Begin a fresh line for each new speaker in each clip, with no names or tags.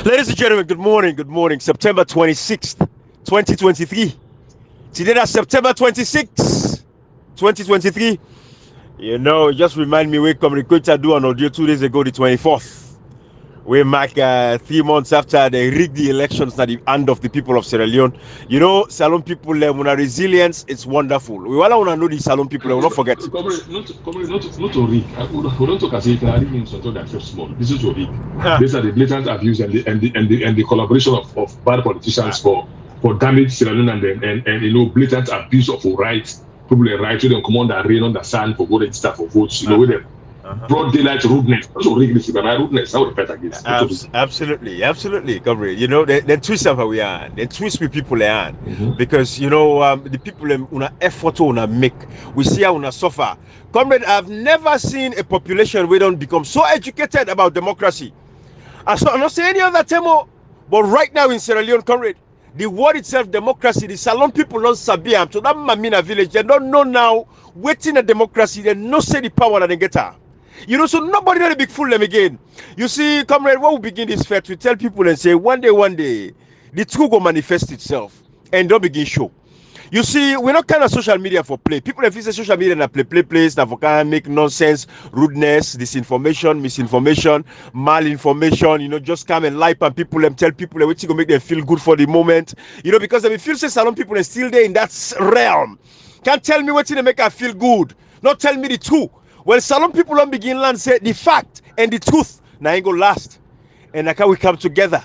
Ladies and gentlemen, good morning. Good morning. September 26th, 2023. Today, that's September 26th, 2023. Just remind me, we communicated do an audio 2 days ago, the 24th. We mark 3 months after they rigged the elections at the hand of the people of Sierra Leone. Salon people, when a resilience, it's wonderful. We all want to know the Salon people, we will not forget.
Not to rig. We don't talk as if rigging is something that's just small. This is to rig. These are the blatant abuse and the collaboration of bad politicians for damage Sierra Leone and blatant abuse of rights. People are right to them command and rain on the sand for go register for votes. With them. Broad daylight rudeness. Also rudeness, but rudeness. I would fight against.
Absolutely, comrade. They twist how we are. They twist with people they are. Because the people una effort una make. We see how una suffer. Comrade, I've never seen a population we don't become so educated about democracy. I'm not saying any other term, but right now in Sierra Leone, comrade, the word itself, democracy, the Salon people don't sabi am. So that Mamina village, they don't know now waiting a democracy. They no say the power that they get her. So nobody not a big fool them again. You see, comrade, when we begin this fair, we tell people and say, one day, the truth will manifest itself and don't begin show. You see, we're not kind of social media for play. People if it's a social media and play place, that for kind of make nonsense, rudeness, disinformation, misinformation, malinformation, just come and lie and people and tell people which to make them feel good for the moment. Because if you feel say Salon people are still there in that realm. Can't tell me what to make her feel good. Not tell me the truth. Well, Salon people don't begin land say the fact and the truth now ain't gonna last. And like how we come together.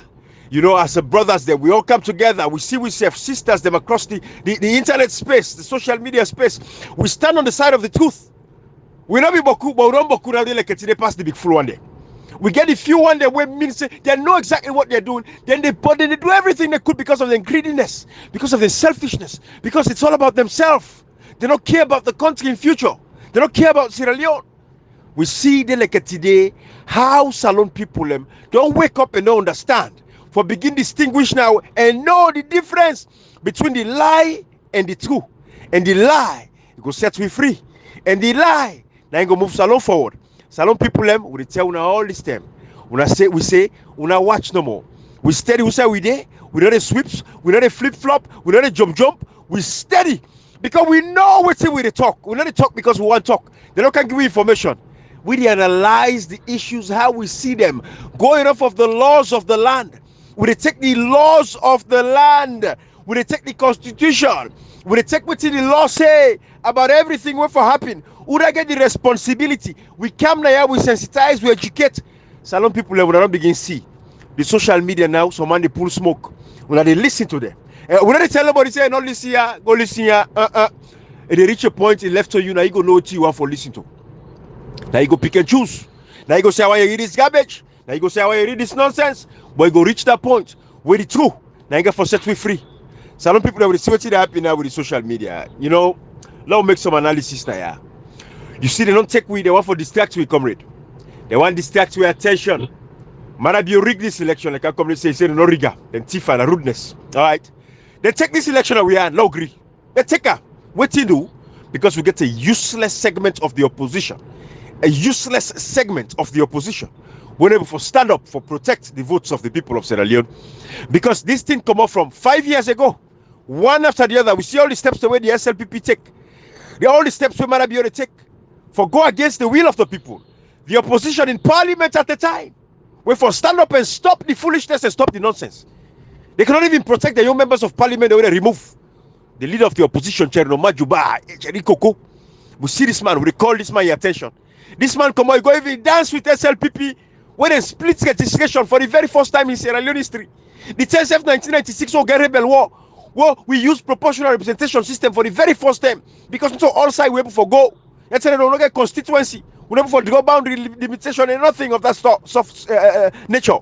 As a brothers there, we all come together. We see sisters them across the internet space, the social media space. We stand on the side of the truth. We not be boku, but we don't boku now like they pass the big full one day. We get the few one day where means they know exactly what they're doing. Then they do everything they could because of their greediness, because of their selfishness, because it's all about themselves. They don't care about the country in future. They don't care about Sierra Leone. We see today how Salon people don't wake up and don't understand. For begin distinguish now and know the difference between the lie and the truth. And the lie, it go set we free. And the lie, now it go move Salon forward. Salon people we tell una all this time. We say, watch no more. We steady, we say we there. We know the sweeps, we know the flip-flop, we know the jump. We steady. Because we know what we talk. We not talk because we want to talk. They don't can give you information. We analyze the issues, how we see them. Going off of the laws of the land. We take the laws of the land. We take the constitution. We take what the law say about everything what for happen. We get the responsibility. We come here, we sensitize, we educate. Salon people will not begin see. The social media now, some man they pull smoke. When they listen to them. We don't tell nobody say, not listen here, go listen here. And they reach a point in left to you, now you go know what you want for listen to. Now you go pick and choose. Now you go say, I want you read this garbage. Now you go say, I want you read this nonsense. But you go reach that point where the truth. Now you get for set we free. Some people that will see what they happen now with the social media. Let's make some analysis now. Yeah. You see, they don't take we, they want for distract we, comrade. They want distract we attention. Might be rig this election, like I comrade say no rigor, then tifa and rudeness. All right. They take this election that we are, no agree. They take her. What to do? Because we get a useless segment of the opposition. A useless segment of the opposition. We're able to stand up for protect the votes of the people of Sierra Leone. Because this thing come up from 5 years ago. One after the other. We see all the steps the way the SLPP take. All the steps we might be able to take. For go against the will of the people. The opposition in parliament at the time. We for stand up and stop the foolishness and stop the nonsense. They cannot even protect the young members of parliament. They will remove the leader of the opposition, Cherno Majuba, Cherikoko. We see this man, we recall this man your attention. This man come on, go even dance with SLPP when they split registration for the very first time in Sierra Leone history. The 10th of 1996 rebel war. Well, we use proportional representation system for the very first time because so all sides we able for go. Let's say they don't get constituency. We never for draw boundary limitation and nothing of that soft nature.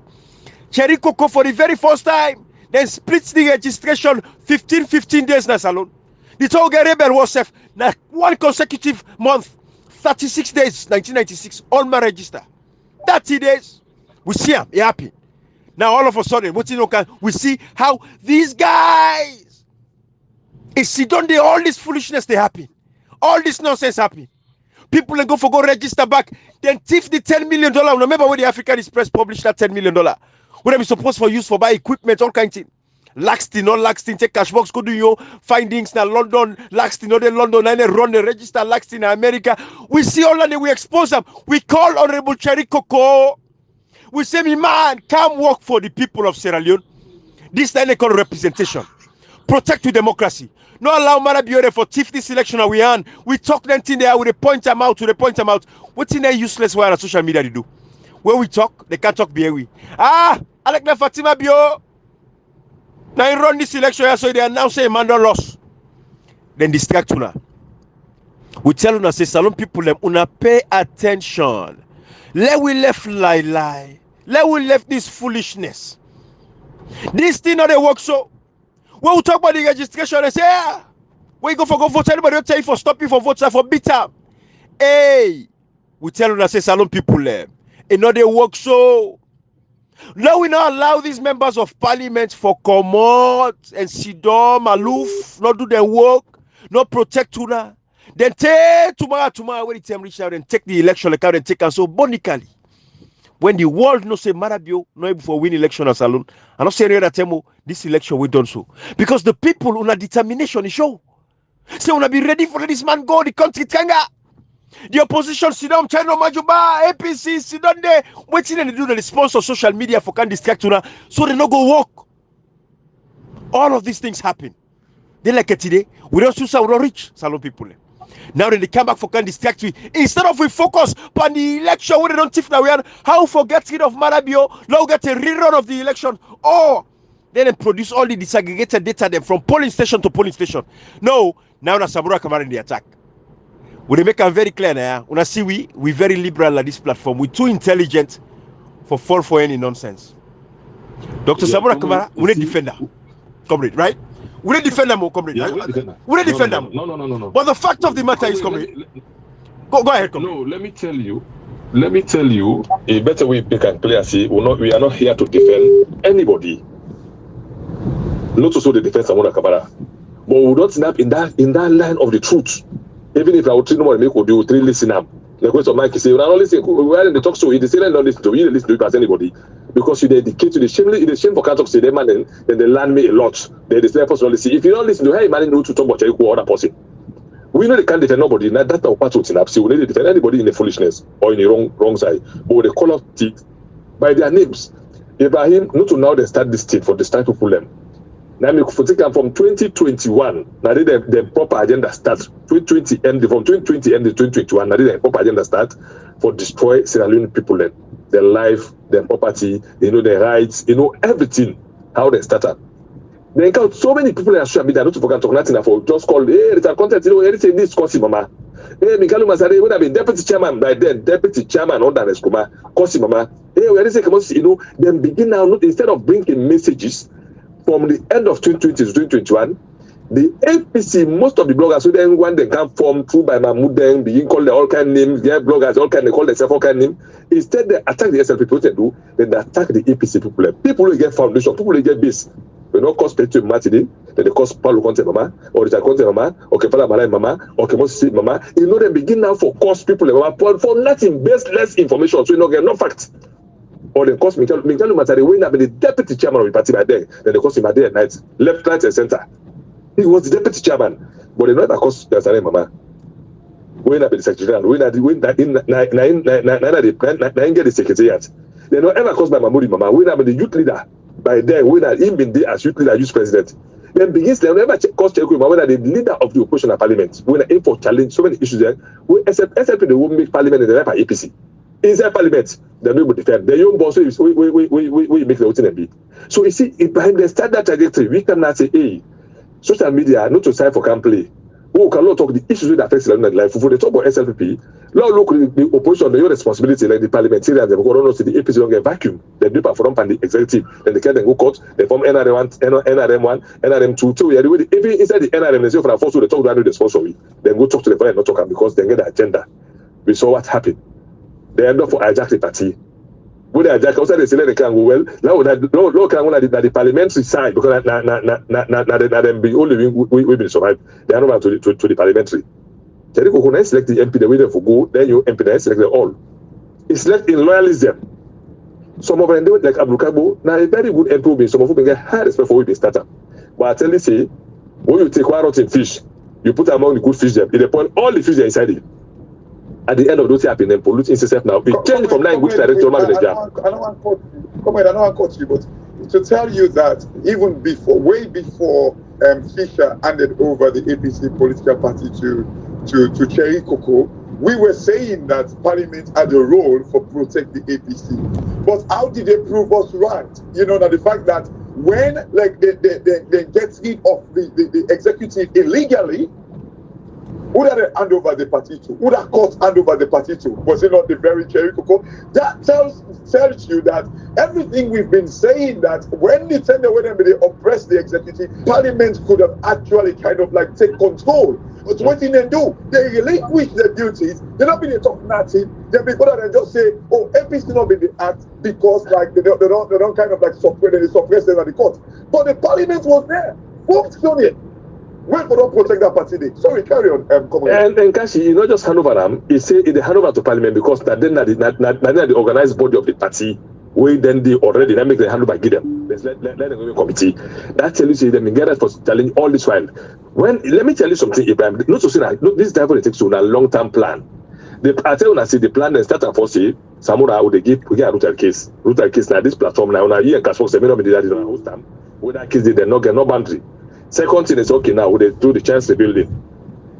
Cherikoko for the very first time. Then splits the registration 15 days now Salon. The Toga rebel was safe. Now one consecutive month, 36 days, 1996, all my register. 30 days, we see them, it happen. Now all of a sudden, we see how these guys, all this foolishness they happen. All this nonsense happen. People then go register back, then thief the $10 million. Remember when the African Express published that $10 million? Where we supposed for use for buy equipment, all kinds of thing. Laxton, not Laxton, take cash box, go do your findings now London, Laxton, not in London, and then run the register Laxton in America. We see all that we expose them. We call Honorable Cherry Coco. We say, me man, come work for the people of Sierra Leone. This is called representation. Protect your democracy. No allow Marabiore for thief this election we on. We talk them thing there, we point them out, What's in there useless way on social media they do? When we talk, they can't talk BAE. Alek na Fatima Bio. Now you run this election, so they announce a man don't loss. Then distract una. We tell una say salon people them una pay attention. Let we left lie. Let we left this foolishness. This thing not they work so. When we talk about the registration, they say, when you go for vote, anybody will tell you for stopping for votes for beat up. Hey, we tell una say salon people them. It not they work so. Now we not allow these members of parliament for commot and Sidom, Aloof, not do their work, not protect una. Then take tomorrow when it's reach out and take the election account and take us so bonically. When the world no say Marabio, no able for win election as alone. I not say any other time this election we done so. Because the people una determination is show. Say una be ready for this man go the country tanga. The opposition sit down, China Majuba, APC, sit down there, waiting and do the response of social media for can distract una, so they no go walk. All of these things happen. They like it today. We don't choose our rich salon people. Now they come back for can distract we. Instead of we focus on the election where they don't tiff now we are how forget rid of Marabio, now get a rerun of the election, or then they produce all the disaggregated data them from polling station to polling station. No, now na Sabura come in the attack. We make it very clear now. Una see we very liberal at this platform. We too intelligent for fall for any nonsense. Dr. Sabura Kamara, we need defender. Comrade, right? We need defender more, comrade.
Yeah,
we need defender.
No.
But the fact of the matter is, comrade. Go ahead, comrade.
No, let me tell you a better way we can clearly see we are not here to defend anybody. Not to show the defense of Sabura Kamara. But we don't snap in that line of the truth. Even if I would no more make would do three listen up. The question Mike say, "We are not listening. We are in the talk show. It is still not listen to. You listen to it as anybody because you dedicate to the shame. It is shame for talk say them man. Then they learn me a lot. They say person only see. If you don't listen to hey man, know to talk about you other person. We know they can't defend nobody. Now that's our part of it. So we need to defend anybody in the foolishness or in the wrong side. But they call out it by their names. Ibrahim, not to now they start this thing for the start to pull them. Now, from 2021, now the proper agenda starts. 2020 end from 2020 end to 2021. Now the proper agenda start for destroy Sierra Leone people, their life, their property, their rights, everything. How they started. They encounter so many people in social media. Not to forget talk nothing for just call. Hey, it's a content. Everything this Kosi Mama. Hey, Mikalu Masare would have been deputy chairman by then. Deputy chairman under Eskuma Kosi Mama. Hey, we are saying, then begin now. Instead of bringing messages. From the end of 2020 to 2021, the APC, most of the bloggers, so then when they come form through by Mahmoud, then begin call the all kind of names, their bloggers, all kind, they call themselves all kind of name. Instead, they attack the SLP, what they do, then they attack the APC people. People will get foundation, people will get base. They don't cause Petro Martini, then they cause Paulo Conte Mama, or Richard Conte Mama, or Kefala Malay Mama, or Kemosi Mama. They begin now for cause people, for nothing, less information, so get no facts. Or they cost Mikalu Matari when I've been the deputy chairman of the party by then. Then they cost him a day and night, left, right, and center. He was the deputy chairman, but they never cost the Mama. When I've been the secretary, when I get the secretariat, they don't ever cost by Mahmoud Mama. When I've been the youth leader by then, when I've been there as youth leader, youth president. Then begins they never cost Cheku when the leader of the opposition at parliament. When I aim for challenge so many issues there, except they won't make parliament in the by APC. Inside parliament, they're not able to defend. The young boss we make the whole thing and be. So you see, behind the start that trajectory, we can now say, hey, social media not to sign for can play. Who cannot talk the issues that affect Sierra Leone life. For the talk about SLPP, now look the opposition, their responsibility, like the parliamentarians, they go don't see the APC don't get vacuum. They do perform from the executive, then they can then go court, they form NRM1, NRM2, so even inside the NRM, they say for a force, they talk to the sponsor, then go talk to the parliament, not talk because they get the agenda. We saw what happened. They end up for hijack the party. When they hijack, also they say they can go well. Now no can go at the parliamentary side because them be only we been survive. They are not to the parliamentary. So they go select the MP the way they for go. Then you MP they select them all. It's left in loyalism.
Some of them, like Abdulkabo, now a very good NPO, some of them get high respect for the startup. But I tell you, say, when you take one rotten fish, you put among the good fish them, it point all the fish are inside it. At the end of those happening, then pollute itself now. It change from line which direction man in the jam.
I don't want to cut you, but to tell you that even before, way before Fisher handed over the APC political party to Cherry Coco, we were saying that Parliament had a role for protect the APC. But how did they prove us right? You know, that the fact that when like they get rid of the executive illegally, who did they hand over the party to? Who that court hand over the party to? Was it not the very Cherry Coco? That tells you that everything we've been saying, that when they turned away them, they oppress the executive, Parliament could have actually kind of like take control. But what did they do? They relinquish their duties. They're not being talk nothing. They'll be good and just say, oh, APC not be the act because like they don't kind of like suppress them at the court. But the Parliament was there, functioning. When we don't protect that party day. Sorry, carry on.
And Kashi, you not just hand over them. He say they hand over to Parliament because that then the organized body of the party. We then they already make the hand over give them. Let them go to committee. That tells you them get us for challenge all this while. When let me tell you something, Ibrahim. Not to say that this devil it takes to a long-term plan. I tell you, I see the plan and start and for say Samura would they we get a router case. Router case now this platform now you and Castle 7 of that is on host time. With that case they not get no boundary. Second thing is okay now we they do the chance rebuilding.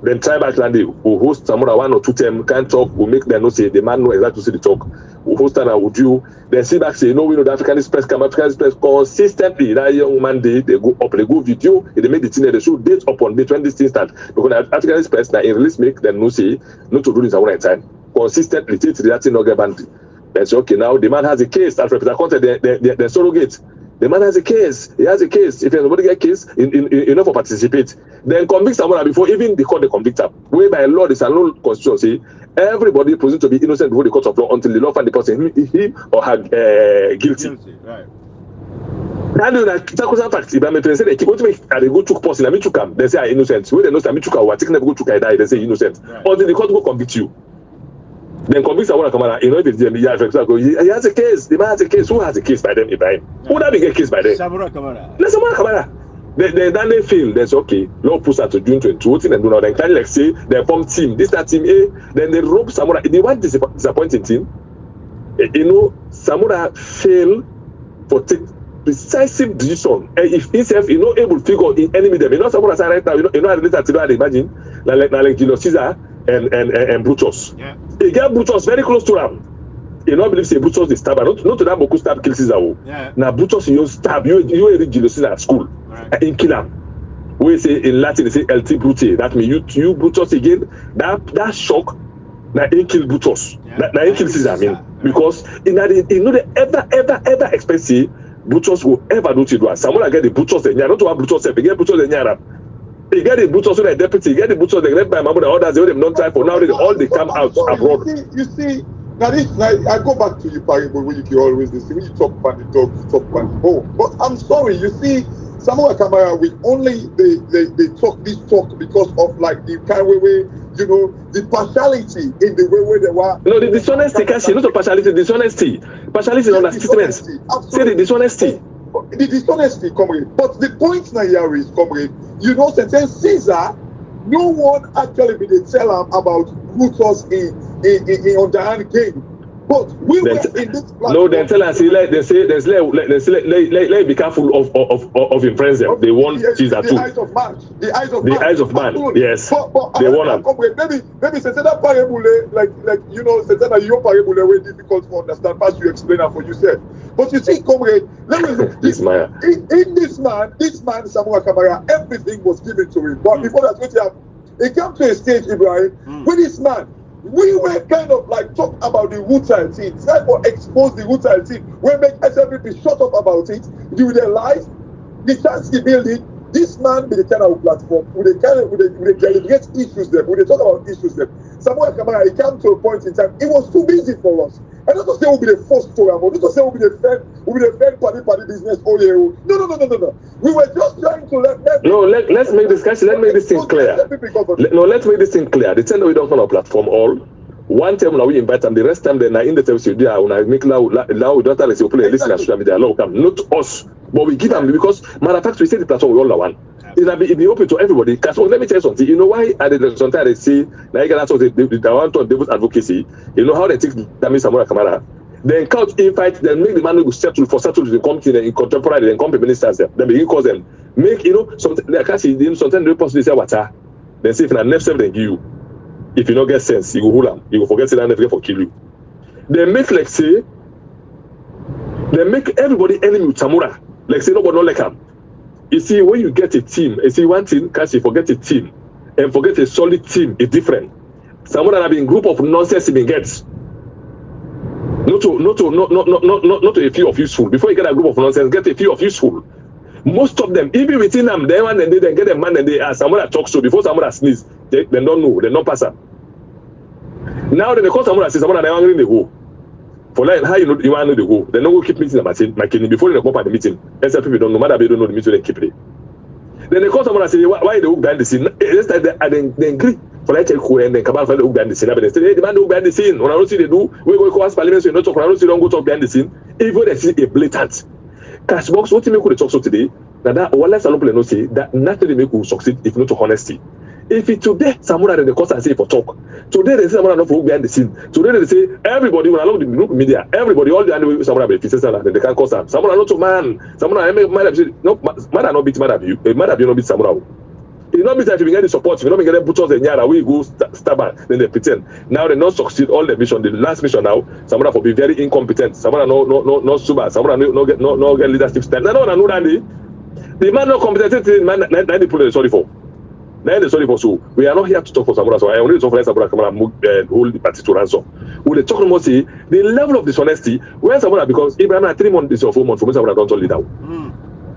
Then tribal land will host Samura 1 or 2 term can't talk, will make them know say the man know exactly to see the talk. Will host and would you then see back say no we know the African Express come African Express consistently that young man they go up they go video they make the thing they show date upon date when this thing start because African Express now in release make them no say not to do this at one time consistently till that thing not get banned. Then say okay now the man has a case that represent the surrogate. The man has a case. He has a case. If anybody get a case, enough for participate. Then convict someone before even the court they convict him. Whereby law is a law constitution. Everybody presumed to be innocent before the court of law until the law find the person him or her guilty. Right. And that fact. If I'm say they keep going to make they go took person. I mean took him. They say are innocent. When they know I mean took him, taking them go took die. They say innocent. Right. Until the court go convict you. Then convict someone come out. You know if it's the he has a case. The man has a case. Who has a case by them? Ibrahim. Who that big a case by them?
Samura Kamara.
Let's Samura Kamara. Then they feel that's okay. Law push out to June 22 and do now. Then can like say they form team. This that team A. Then they rope Samura. They want disappointing team. You know Samura fail for take decisive decision. And if himself is not able to figure in enemy them, you know Samura say right now. You know later today imagine like Julius Caesar and Brutus. Yeah. He get Brutus very close to him. You know, believe say Brutus the stabber. Not to that Boku stab kill Caesar. Yeah. Now Brutus you stab you read Julius Caesar at school. Right. In kill him. We say in Latin they say LT Brute. That means you Brutus again. That shock. Now he kill Brutus. Yeah. Now he kill Caesar. I mean because in that you know they ever expect say Brutus will ever do it. Someone get the Brutus the not to have Brutus they get Brutus the Nyara. He get the Brutus with a deputy, he get the Brutus they left by Mahmoud and others, they don't try for now, all they come out abroad.
You see, now this like I go back to you, Parable, when you always listen, when you talk about the dog, you talk about the bone. But I'm sorry, you see, Samuel Kamara will only they talk this talk because of like the kind of way, you know, the partiality in the way they were.
No, the dishonesty, Kashi, not the partiality, dishonesty. Partiality is understatement. Say the dishonesty.
The dishonesty, comrade. But the point now here is, comrade, you know, since Caesar, no one actually be they tell him about Brutus in on the hand game. But we were in this platform.
No, they tell us let be careful of your friends. They want Caesar too.
The eyes of man.
Yes. But they want
them. Maybe say that parable like you know, say that your parable way difficult to understand. As you explain it for yourself. But you see, comrade, let me look. In this man, Samuel Kamara, everything was given to him. But before that, he came to a stage, Ibrahim, with this man. We were kind of like talk about the Wu-Tai team, try to expose the Wu-Tai team. We make SLPP shut up about it. Do their life, the chance to build it. This man be the kind of platform with the deliberate issues them, with the talk about issues them. Samuel Kamara, he came to a point in time, it was too busy for us. And not to say we'll be the first to not to say we'll be the third party business all year. No. We were just trying to let them.
No, let's make this thing clear. Let's make this thing clear. The thing we don't on our platform all. One time now we invite them, the rest time then in the service you do when I make loud don't tell us you play listen to social media law come not us, but we give them because matter of fact we say the platform we all one. It be open to everybody. Because let me tell you something. You know why at the sometimes they say now you can answer the one to devil's advocacy. You know how they take damage Samora Kamara. Then couch in fight, then make the man who settle to come in contemporary, then come ministers them. Then begin cause them. Make something like I see sometimes they possibly say water. Then say if I never they give you. If you don't get sense, you go hold them. You go forget it and never for kill you. They make like say they make everybody enemy with Samora. Like say nobody don't like him. You see, when you get a team, you see one thing, can't you forget a team and forget a solid team is different. Someone that have been group of nonsense even gets. Not to a few of useful. Before you get a group of nonsense, get a few of useful. Most of them, even within them, they one and they then get a man and they are someone that talks to before someone that sneeze, they don't know, they don't pass up. Now they call someone that says someone that they they go. For like how you know you want to know the go, they don't go keep meeting about it, like before they come up at the meeting. Except people don't know, matter they don't know the meeting, they keep it. Then they call someone and say, why they hook behind the scene? This time they agree for like who and then come out for the hook behind the scene. But they say, hey, the man hook behind the scene. When I don't see they do, we go call parliament, so you don't talk. When I don't see don't go talk behind the scene. Even they see a blatant cash box. What you make with the talk so today? That one less alone no say that nothing make will succeed if not to honesty. If it today someone that the cost and say for talk. Today they say someone not for behind the scene. Today they say everybody when I love the media, everybody all the other someone benefits and they can cause them. Someone not to man. Someone might have said no man not beat man have you. Man have you not beat someone. It's not beat that if you get the support, if you don't get them put us in yara, we go stubborn, then they pretend. Now they not succeed all the mission. The last mission now, someone for be very incompetent, someone no super, someone no get leadership style. No that the man not competent, man they put it sorry for. Then the sorry for so we are not here to talk for Samura. So I only talk for Samura come and hold the party to ransom. We they talk about say the level of dishonesty where Samura because Ibrahim at 3 months or 4 months for Samura don't lead out.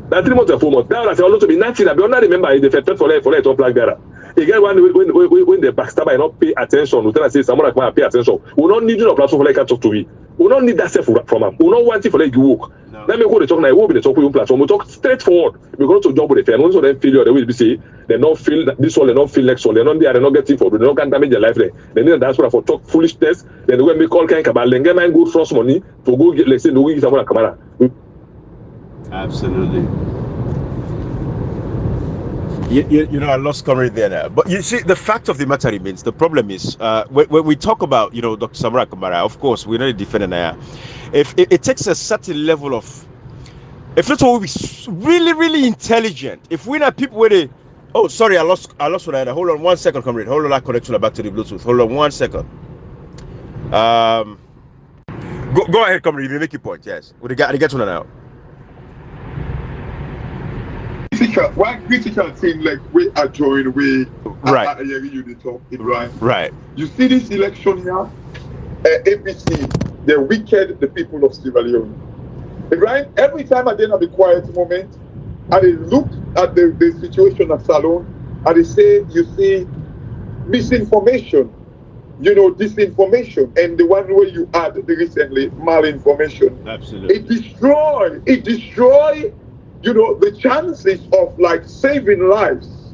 That 3 months or 4 months. Now I say also to be nothing. I don't remember the fed for let on plug there. Again when the backstabber not pay attention, we tell say Samura come pay attention. We don't need no platform for like talk to we. We don't need that self from him. We don't want it for like you work. Let me go to talk now. We will be the talk with platform. We talk straightforward. We go to job with the fair. Once they failure, they will be say they don't feel this one, they don't feel next one. They don't there, they not getting for. They don't can damage their life there. They need that's what for talk foolishness. Then they go make all kind of cabal. Then get my good trust money to go get let's say no give someone a camera.
Absolutely. You know, I lost comrade there now. But you see, the fact of the matter remains, the problem is, when we talk about, Dr. Samura Kamara, of course, we're not a defender. If it takes a certain level of, if not all we really, really intelligent, if we're not people where they, oh, sorry, I lost what I had. Hold on 1 second, comrade. Hold on, I connect you back to the Bluetooth. Hold on 1 second. Go ahead, comrade. You make your point, yes. We get to now.
Why critical thing like we are joining we
right
you talk right.
Right.
You see this election here, APC, they wicked the people of Sierra Leone. Right? Every time I then have a quiet moment, and they look at the situation at Salon, and they say, you see, misinformation, disinformation, and the one way you add recently, malinformation.
Absolutely.
It destroy. The chances of like saving lives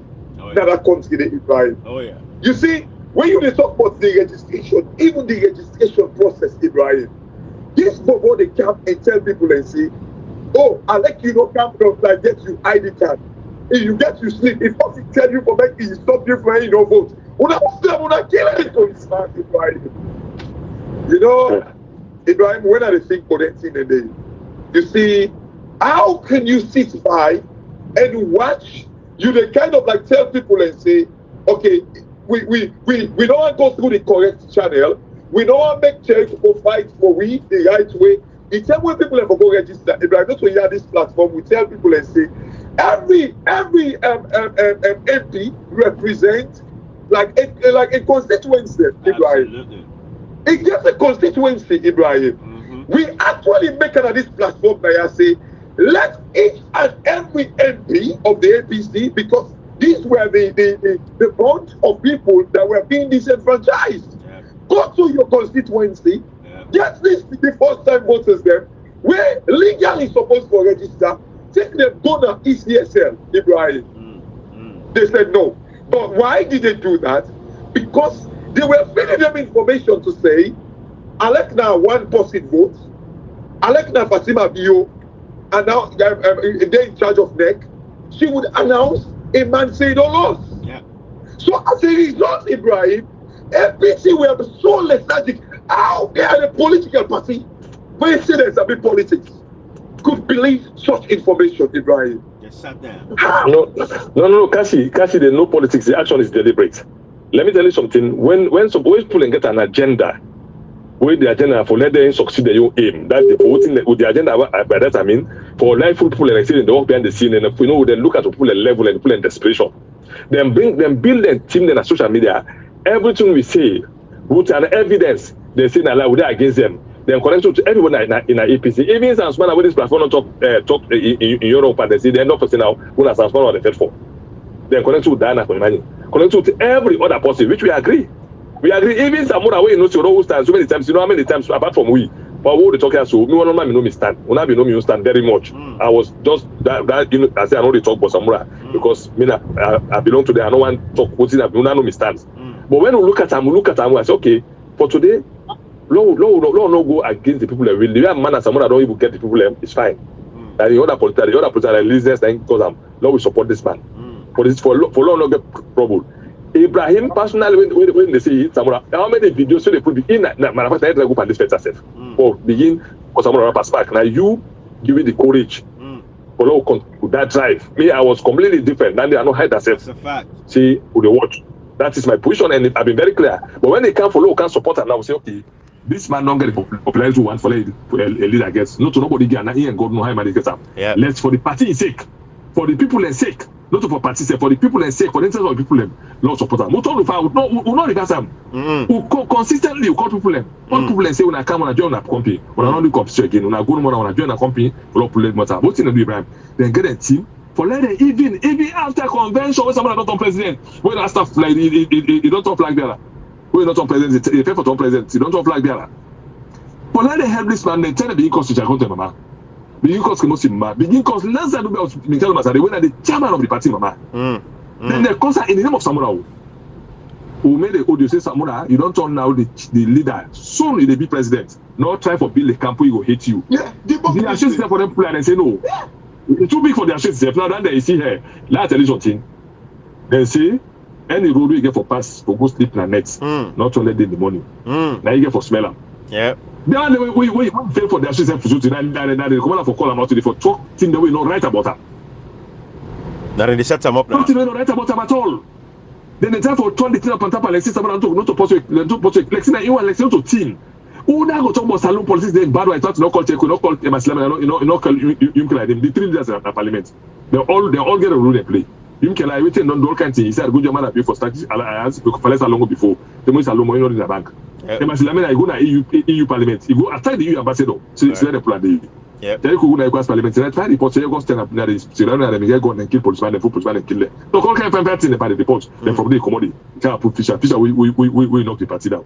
that are considered Ibrahim.
Oh yeah.
You see, when you talk about the registration, even the registration process, Ibrahim, this before they come and tell people and say, oh, I like come from like get you ID card. If you get to sleep, if I tell you for making you stop you for vote. Una kill it to his man, Ibrahim. Ibrahim, when I think for that thing today, you see. How can you sit by and watch? You they kind of like tell people and say, okay, we don't want to go through the correct channel. We don't want to make change to fight for we the right way. It's time when people have to go register. If I go to hear this platform, we tell people and say, every MP represents like a constituency, Ibrahim. It gets a constituency, Ibrahim. We actually make it on this platform by say. Let each and every MP of the APC, because these were the bunch of people that were being disenfranchised. Yeah. Go to your constituency, get this the first time voters there, where legally supposed to register, take them go to ECSL, Ibrahim. They said no. But why did they do that? Because They were feeding them information to say, Alekna one person vote, Alekna Fatima Bio, and now they're in charge of NEC. She would announce a man saying no loss.
Yeah.
So as a result, Ibrahim, APC were so lethargic. How they are a political party where say there's a bit politics could believe such information, Ibrahim.
Just sat down.
No, Kashi, there's no politics. The action is deliberate. Let me tell you something. When some people get an agenda, where the agenda for let them succeed their own aim. That's the voting with the agenda. By that I mean, for life people and they work behind the scene, and they look at people at level and people in desperation. Then build a team on social media. Everything we say, with an evidence, they say now we're against them. Then connect to everyone in APC. Even some small with this platform talk in Europe, and they say they're not for now who are some small on the fed for. Then connect to Diana for money. Connect to every other person, which we agree. We agree. Even some other way, who stand so many times. You know how many times apart from we, but we talk here. So me one man know me stand. When I know me stand very much. I was just that you know. I say I know they talk about Samura because me I belong to them. I don't want talk what I know me stand. But when we look at them, I say okay. For today, Lord no go against the people that really. The man and Samura don't even get the people. It's fine. And the other politician, listeners, then because Lord we support this man. For long no get trouble. Ibrahim personally when they say Samura, how many videos so they put in manifest I go and this yourself. For begin for Samura pass back. Now you give me the courage. For that drive. Me, I was completely different. Now I know how that
That's a fact.
See who they watch. That is my position, and I've been very clear. But when they come follow, can support and now say, okay, this man don't get the popularity one for a leader gets. Not to nobody get, and he and God know how many gets up.
Yeah.
Let's for the party's sake, for the people and sake, not for party's sake, for the people and sake, for the interest of the people and not support them. We not reverse them. We consistently call people and people and say when I come when I join a company, when I don't do competition again, when I go when I join a company, for not people matter. What's in the Ibrahim? Then get a team. For let them even after convention when someone not on president, when that stuff like it don't talk like that. When not on president, they pay for top president, you don't talk like that. For let them help this man, then tell them the income to account mama. The income must be mama. The income less than Michael Masari when the chairman of the party mama. Then they concert in the name of Samura. Who made the audio say Samura, you don't turn now the leader. Soon you'll be president. Not try for build a camp where he will hate you.
Yeah,
the ashes there for them plan and say no. Yeah. It's too big for their shit. Now then they see here, let's tell you something. They say any road you get for pass for go sleep planets, not to let in the morning. Now you get for smell them.
Yeah.
Then we fail for their shit for shooting and they come out for call them out today for talk thing that we not right about them.
Now they set them up now.
Nothing we not right about them at all. Then they try for turn the thing up and tap and like someone not to post like see you like to team. Who now go talk about salon politics? Then bad. I thought not call check, not call Msg, not call you like them. The 3 leaders in parliament, they all get a role they play. You can like waiting on all kinds of things. He said, "Good German have for statistics. I asked for less long before. The most salon money not in the bank. Msg, I go na EU parliament. You go outside the EU ambassador. So let them plan the.
Yeah.
Tell you go na US parliament. They try report. So you go stand up na the. So now they get go and kill policeman, and policeman and kill them. So all kind of things in the party report. Then from the commodity, can't put Fisher we knock the party down.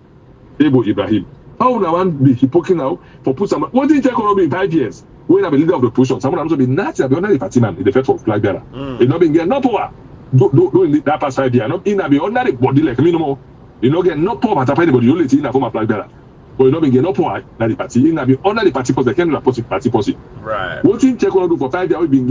Ebo Ibrahim. How now one be hypocrite now for put someone? What did economy in 5 years? When I'm a leader of the opposition, someone also be natural, be under the party man in the first of flag bearer. It not being get no power. Do in that past 5 years. Not in a be under the body like me no more. You not get no power at anybody. You only see in a form of flag bearer. But you not being get no power at the party. In a be under the party because they can't report the party policy.
Right.
What did economy do for 5 years? We been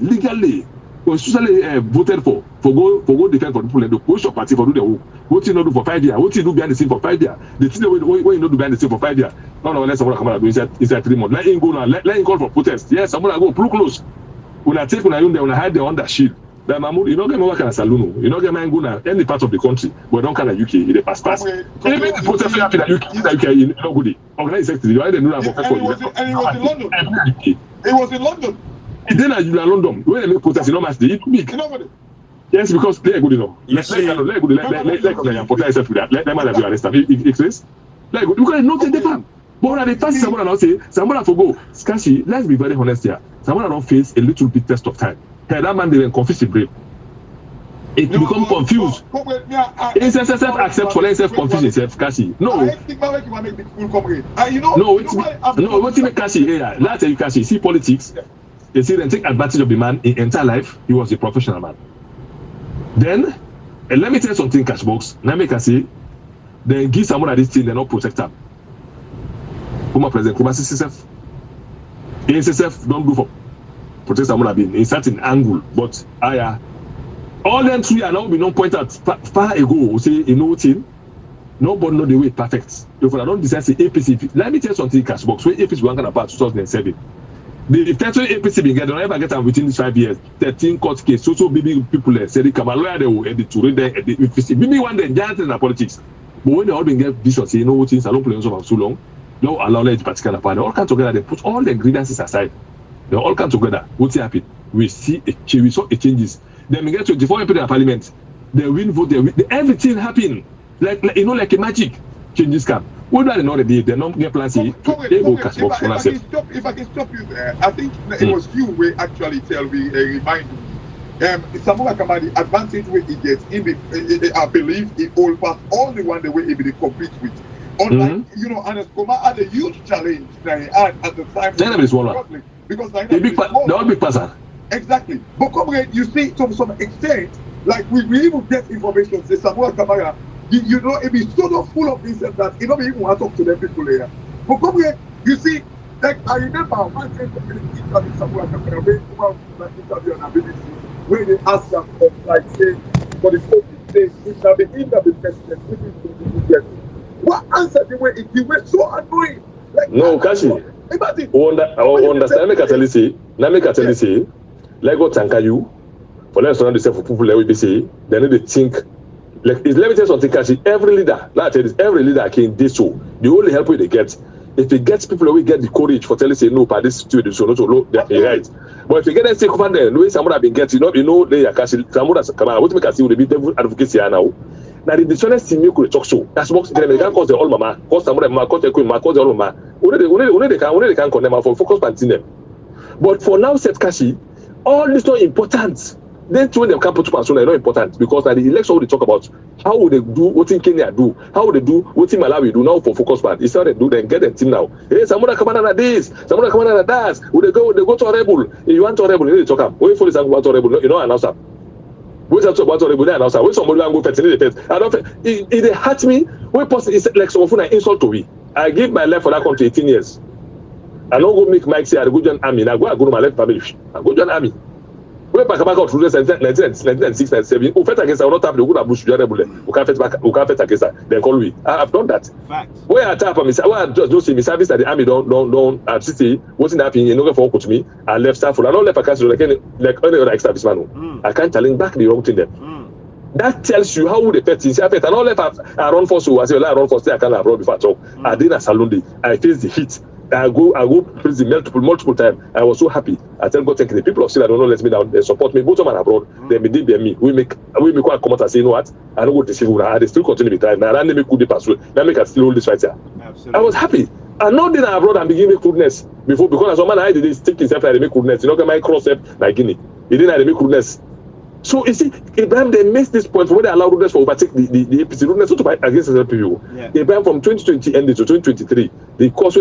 legally. Constitutionally voted for go defend for people and the push of party for do the work. What you not do for 5 years? What you do behind the scene for 5 years? The thing when you not do behind the scene for 5 years. No, let someone come out and do inside 3 months. Let him go now. Let him call for protest. Yes, someone go pull close. When I take when I when I hide the under shield. Then Mahmoud, you not get more kind of saloon. You not get man go now any part of the country, but don't kind of UK. It pass. Even the protest happen in UK in no good. Organized sector. You already know that for
and he was in London. He was in London.
And then you are London. When they make protest, you know, mass they big. Yes, because they're good enough. Let protest yourself with that. Let them have you arrested. It is like you can not take the fan. But when they pass someone and say someone for go. Skashi, let's be very honest here. Someone don't face a little bit test of time. Hey, that man they confuse the brain. It become confused. Instead of accept for self confuse himself, Kashi. No. No, what you make Kashi here? Let's tell you Kashi. See politics. They say then take advantage of the man in entire life. He was a professional man. Then, let me tell you something, Cashbox. Now make I say,
Then give someone this thing, they not protect them. Kuma President Kuma CCF. NCCF don't go for protect someone being in certain angle, but all them three are now be non point out far ago. Say you know thing, nobody know the way perfect. If I don't decide say APC, let me tell you something, cash box. When APC one kind of part 2007, the territory APC been get never get within these 5 years. 13 court case, so baby people said the Kamala they will edit to read there. Maybe one day giant in the politics, but when they all been get vision, say you know things I don't play on so long. Don't allow the particular part. They all come together. They put all the grievances aside. They all come together. What's happening? We see a change. We saw a changes. Then we get 24 people in the parliament. They win vote. They win. Everything happen. Like like a magic. Changes come. What do they know? They don't get plans. They go cash box for themselves.
If I can stop you there, I think it was you who actually remind me. Samuel Kamadi advantage where he gets in the I believe it all pass all the one the way he be complete with. Unlike, you know, Anas Koma had a huge challenge that he had at the time. Because the big person. Exactly. But comrade, you see, to some extent, like we even get information, say Samuel Kamara, you know, it be sort of full of this and that, you don't even want to talk to them people here. But comrade, you see, like I remember one time interview Samuel Kamara, where he was interview on BBC, where they asked him, like, say, for the folk, say, if I begin to be president, we need to get what answer they were so annoying. Like,
no, Kashi. Understand? Let me tell you, say, let go thank you for let's surround yourself for people like we say. They need to think. Like, let me tell you something, Kashi. Every leader, like I tell you, every leader can do so. The only help they get, if it gets people we get the courage for telling say no, but this situation so no, they're right. But if you get them sick over there, the way someone have been getting, you know, they are Kashi. Someone has come out. What we can see will be devil advocacy now. Now the dishonest team you could talk so. That's what they can cause the all mama, cause someone mama, cause the queen, cause the all mama. Only they can condemn for focus on them. But for now, said Kashi, all this not important. Then when they come to pass, they're not important because at the election we talk about how would they do what in Kenya do, how would they do what in Malawi do now for focus part. It's how they do then get the team now. Hey, someone come on this, someone come on that. Would they go to rebel? If you want to rebel, you need to talk up. Wait for this and go to rebel, you know, announce up. Wait up about to rebel, announce up. When somebody will go fertility the pet. I don't it hurt me. When person is like someone an insult to me. I give my life for that country 18 years. I don't go make Mike say I go join army. I go to my left family. I go join army. When back out through 1996, 1997, who fight against I will not tap the good bush rebel. Who can't fight back, who can't fight against that. Then call me. I've done that.
Facts.
Where I tap on me, where I just see me service at the army don't city. What's happening? You know, for to me. I left staff. I don't left a castle like any other ex-service man. I can't challenge back the wrong thing there. That tells you how would the pet is. I don't left I run for so I say I run for stay I can't abroad before I talk. I did a salon day. I face the heat. I go praise the multiple times. I was so happy. I tell God, thank you. The people of Syria don't let me down. They support me. Both of them are abroad. They be me. We make one comment and say, you know what? I don't go to civil. I still continue to try. Now I make good pass. Now make us still hold this right here. Absolutely. I was happy. I know then abroad and begin make goodness before because as a man I did this take himself like they make goodness. You know, my cross up like Guinea. He didn't have make goodness. So you see, Abraham they missed this point when they allow rudeness for overtake the APC rudeness not to fight against the people. Yeah. Abraham from 2020 ended to 2023, they cost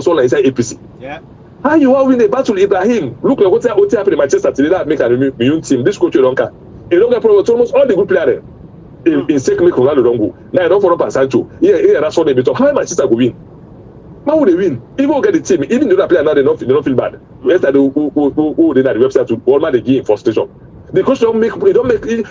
all inside APC. Yeah. How you are win a battle, Ibrahim? Look like what happened in Manchester today that make an immune team. This coach don't care. He don't get problem. Almost all the good players in sake make Ronaldo don't go. Now I don't follow Sancho. Yeah, that's what they be talk. How Manchester go win? How would they win? Even get the team, even the other player now they don't feel bad. Yesterday who did at the website to all man they give in frustration. The coach don't make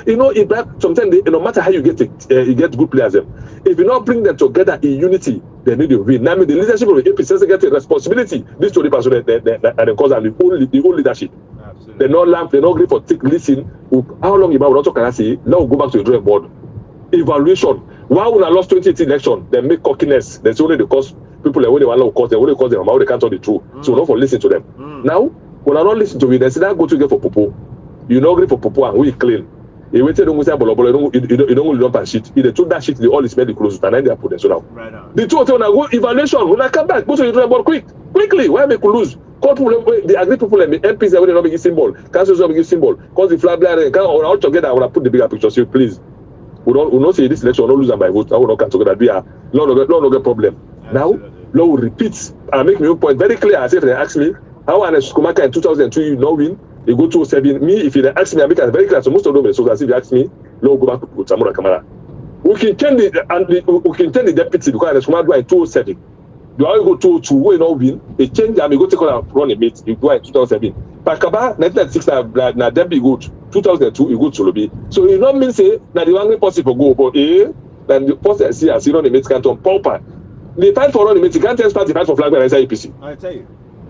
you know sometimes no matter how you get it, you get good players them. If you not bring them together in unity, they need to win. Now I mean the leadership of the APC get a responsibility. This to the person that cause them the whole leadership. Absolutely. They not lamp, they not agree for take listen. How long you might not can I say? Now go back to the drawing board. Evaluation. Why when I lost 2018 election, they make cockiness. There's only the cause people like when they want to cause them, when they cause them, how they can't tell the truth. So not for listen to them. Now, when I don't listen to it, they say that go to get for Popo. You know, agree for Popo and we clean. You wait till don't say bolo you don't dump and shit. If they took that shit, they all smell the clothes and then they put them so now. Right on. The two when I go evaluation, when I come back, go to the drawing board quickly. Why make you lose? Call people, the agree people and the MPs that will not be symbol, councils will be symbol, cause the flag bearer and all together. I will put the bigger picture. So please, we not say this election will not lose them by vote. I will not come together. Be a no problem. Absolutely. Now, law will repeat and make my point very clear. As if they ask me how Anas Kumaka in 2002 you not win. They go to 7. Me, if you ask me, I make it very clear. So most of them, so as if you ask me, no go back to Samura Kamara. We can change we can change the deputy because there's one in 2007. You are go to we not win. They change and we go take on run a mate. You go in 2007. Pakaba 1996 na Debbie go 2002 you go to Solobi. So you not mean say na the one possible go but then the first I see as run a mate can't on pauper. They fight for run a mate. You can't tell party fight for flag bearer inside APC.
I tell you.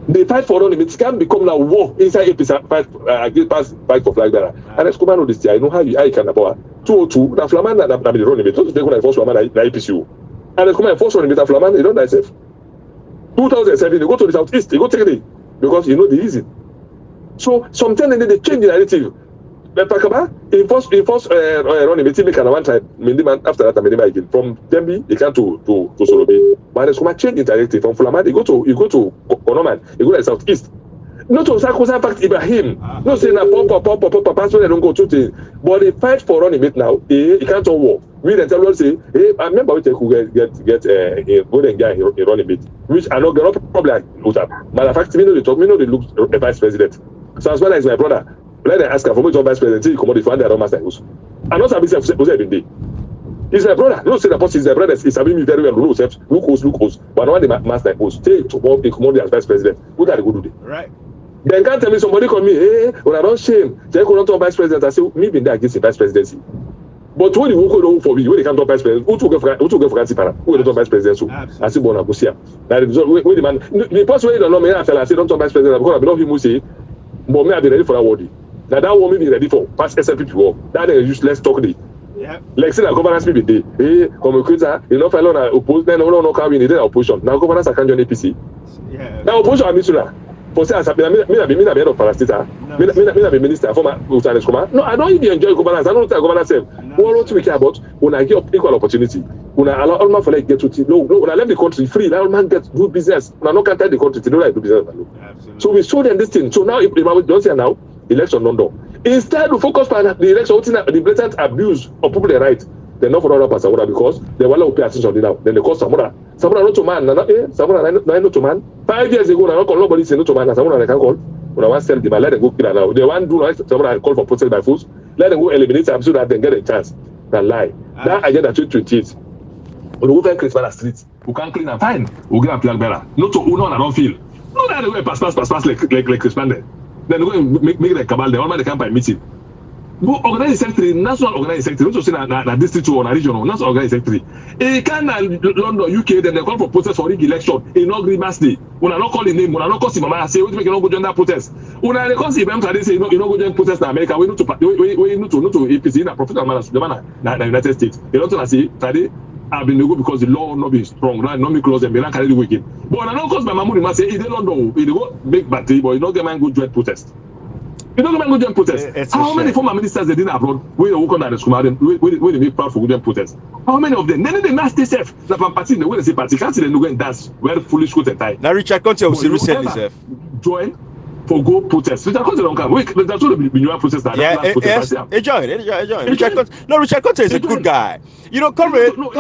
They fight for run a mate. It can become now war inside APC fight for flag bearer. And let's come on this year. I know how you can about 202. Na Flaman na the run a mate. Don't take one first Flaman na APC. And let's come and force run a mate. Flaman they don't die safe. 2007 they go to the southeast. They go take it because you know the reason. So sometimes they change the narrative. But Pakaba, he first running meeting make one time, after that again. From Dembi, they come to Solobi. But there's come change the narrative. From Fulaman, you go to Onoman, you go to the southeast. Not to Sakosa fact Ibrahim. No say na pop, pass when they don't go to things. But they fight for running mate now. He can't all war. We then tell them say, hey, I remember we could get a golden guy in running mate, which I know get probably with that. Matter of fact, we know they look a vice president. So as well as my brother, let them ask her for me to vice president, he come on the front, they don't master house. And not have been day. He's my brother. Don't say that person is my brother. He's having me very well. Look host. But when the master host, take to work in commodity as vice president. What are they going to do?
Right.
Then can't tell me somebody call me, hey, when I don't shame, they go to vice president. I say, me being there against the vice presidency. But when you go for me, when they come to vice president, who took for Gansipara? Who will not vice president? So I say, Bona Busia. When the man, the person who don't know me, I say, don't vice president because I know him who say, but me I be ready for that word. Now that one me be ready for past SLP war. That is useless talk day.
Yeah.
Like say that governance me be day. Hey, come a creator, you know, fellow na oppose, then no can win. Then opposition. Now governance I can't join APC.
Yeah.
Now opposition I miss you now. For say as me be head of parastita. Me be minister for my Utsanes Koma. No, I don't even enjoy governance. I don't think governance self. What we care about when I give equal opportunity. When I allow all man for like get to no, when I left the country free, all man get do business. When I not can't tell the country to do like do business.
Absolutely.
So we show them this thing. So now if don't say now, election don't do. Instead we focus on the election, the blatant abuse of popular right. They're not for other Samura because they will not pay attention to now. Then they call Samura. Samura not to man, Samura not to man. 5 years ago, now nobody say no to man, Samura they can call. When I want to sell them, let them go kill her now. They want to do like Samura call for protest by force. Let them go eliminate them so that they get a chance. That lie. That agenda 2028. When we can clean the streets, we can clean and fine. We get a flag bearer. Not to uno and I don't feel. No, that they go pass like responded. Then we go make the cabal. The one they can't buy meeting. Go organize secretary, national organize secretary. Not to say na district or na regional, national organize secretary. In Canada, London, UK, then they call for protest for rig election. In Ogri mass day. When I not call the name, when I not call him, mama say, "Wait, make you not go join that protest." When I call him, they say, "You not go join protest in America. We need to APC in a professional manner. The man na United States. You don't want to say, "Today I've been go because the law not be strong. Right? Not me close them. They not carry the weekend." But I not cause my mama must say, "If they London, if they go make battery, but you not get man go join protest." You don't go join protest. How many former ministers they didn't abroad when they work on the school, when they make proud for join protest? How many of them? Then they must stay safe. The party, the way they say party, can't see them go and dance, wear foolish coat and tie.
Now Richard Conte was recently safe.
Join for go protest. Richard Conte don't come. Wait, that's what the new protest.
Yes, enjoy. Richard Conte is a good guy. You know, comrade. You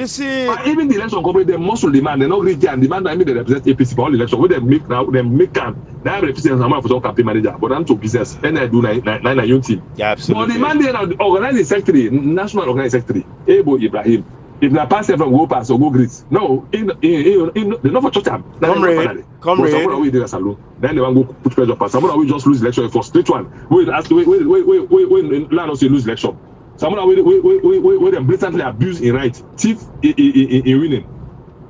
see,
even the election comrade, they must demand. They not reach there and demand. I mean, they represent APC for all election. What they make now, they make camp. They have represent someone for some campaign manager, but I'm to business. And I do nine young team.
Yeah, absolutely.
But the man they organizing secretary, national organizing secretary, Ebo Ibrahim. If na pass from go pass or go greet. No, in they not for church am.
Comrade.
Someone we do a salon. Then they want go put pressure pass. Someone we just lose election for straight one. We ask wait, land us lose election. Someone we them blatantly abuse in right, thief in winning.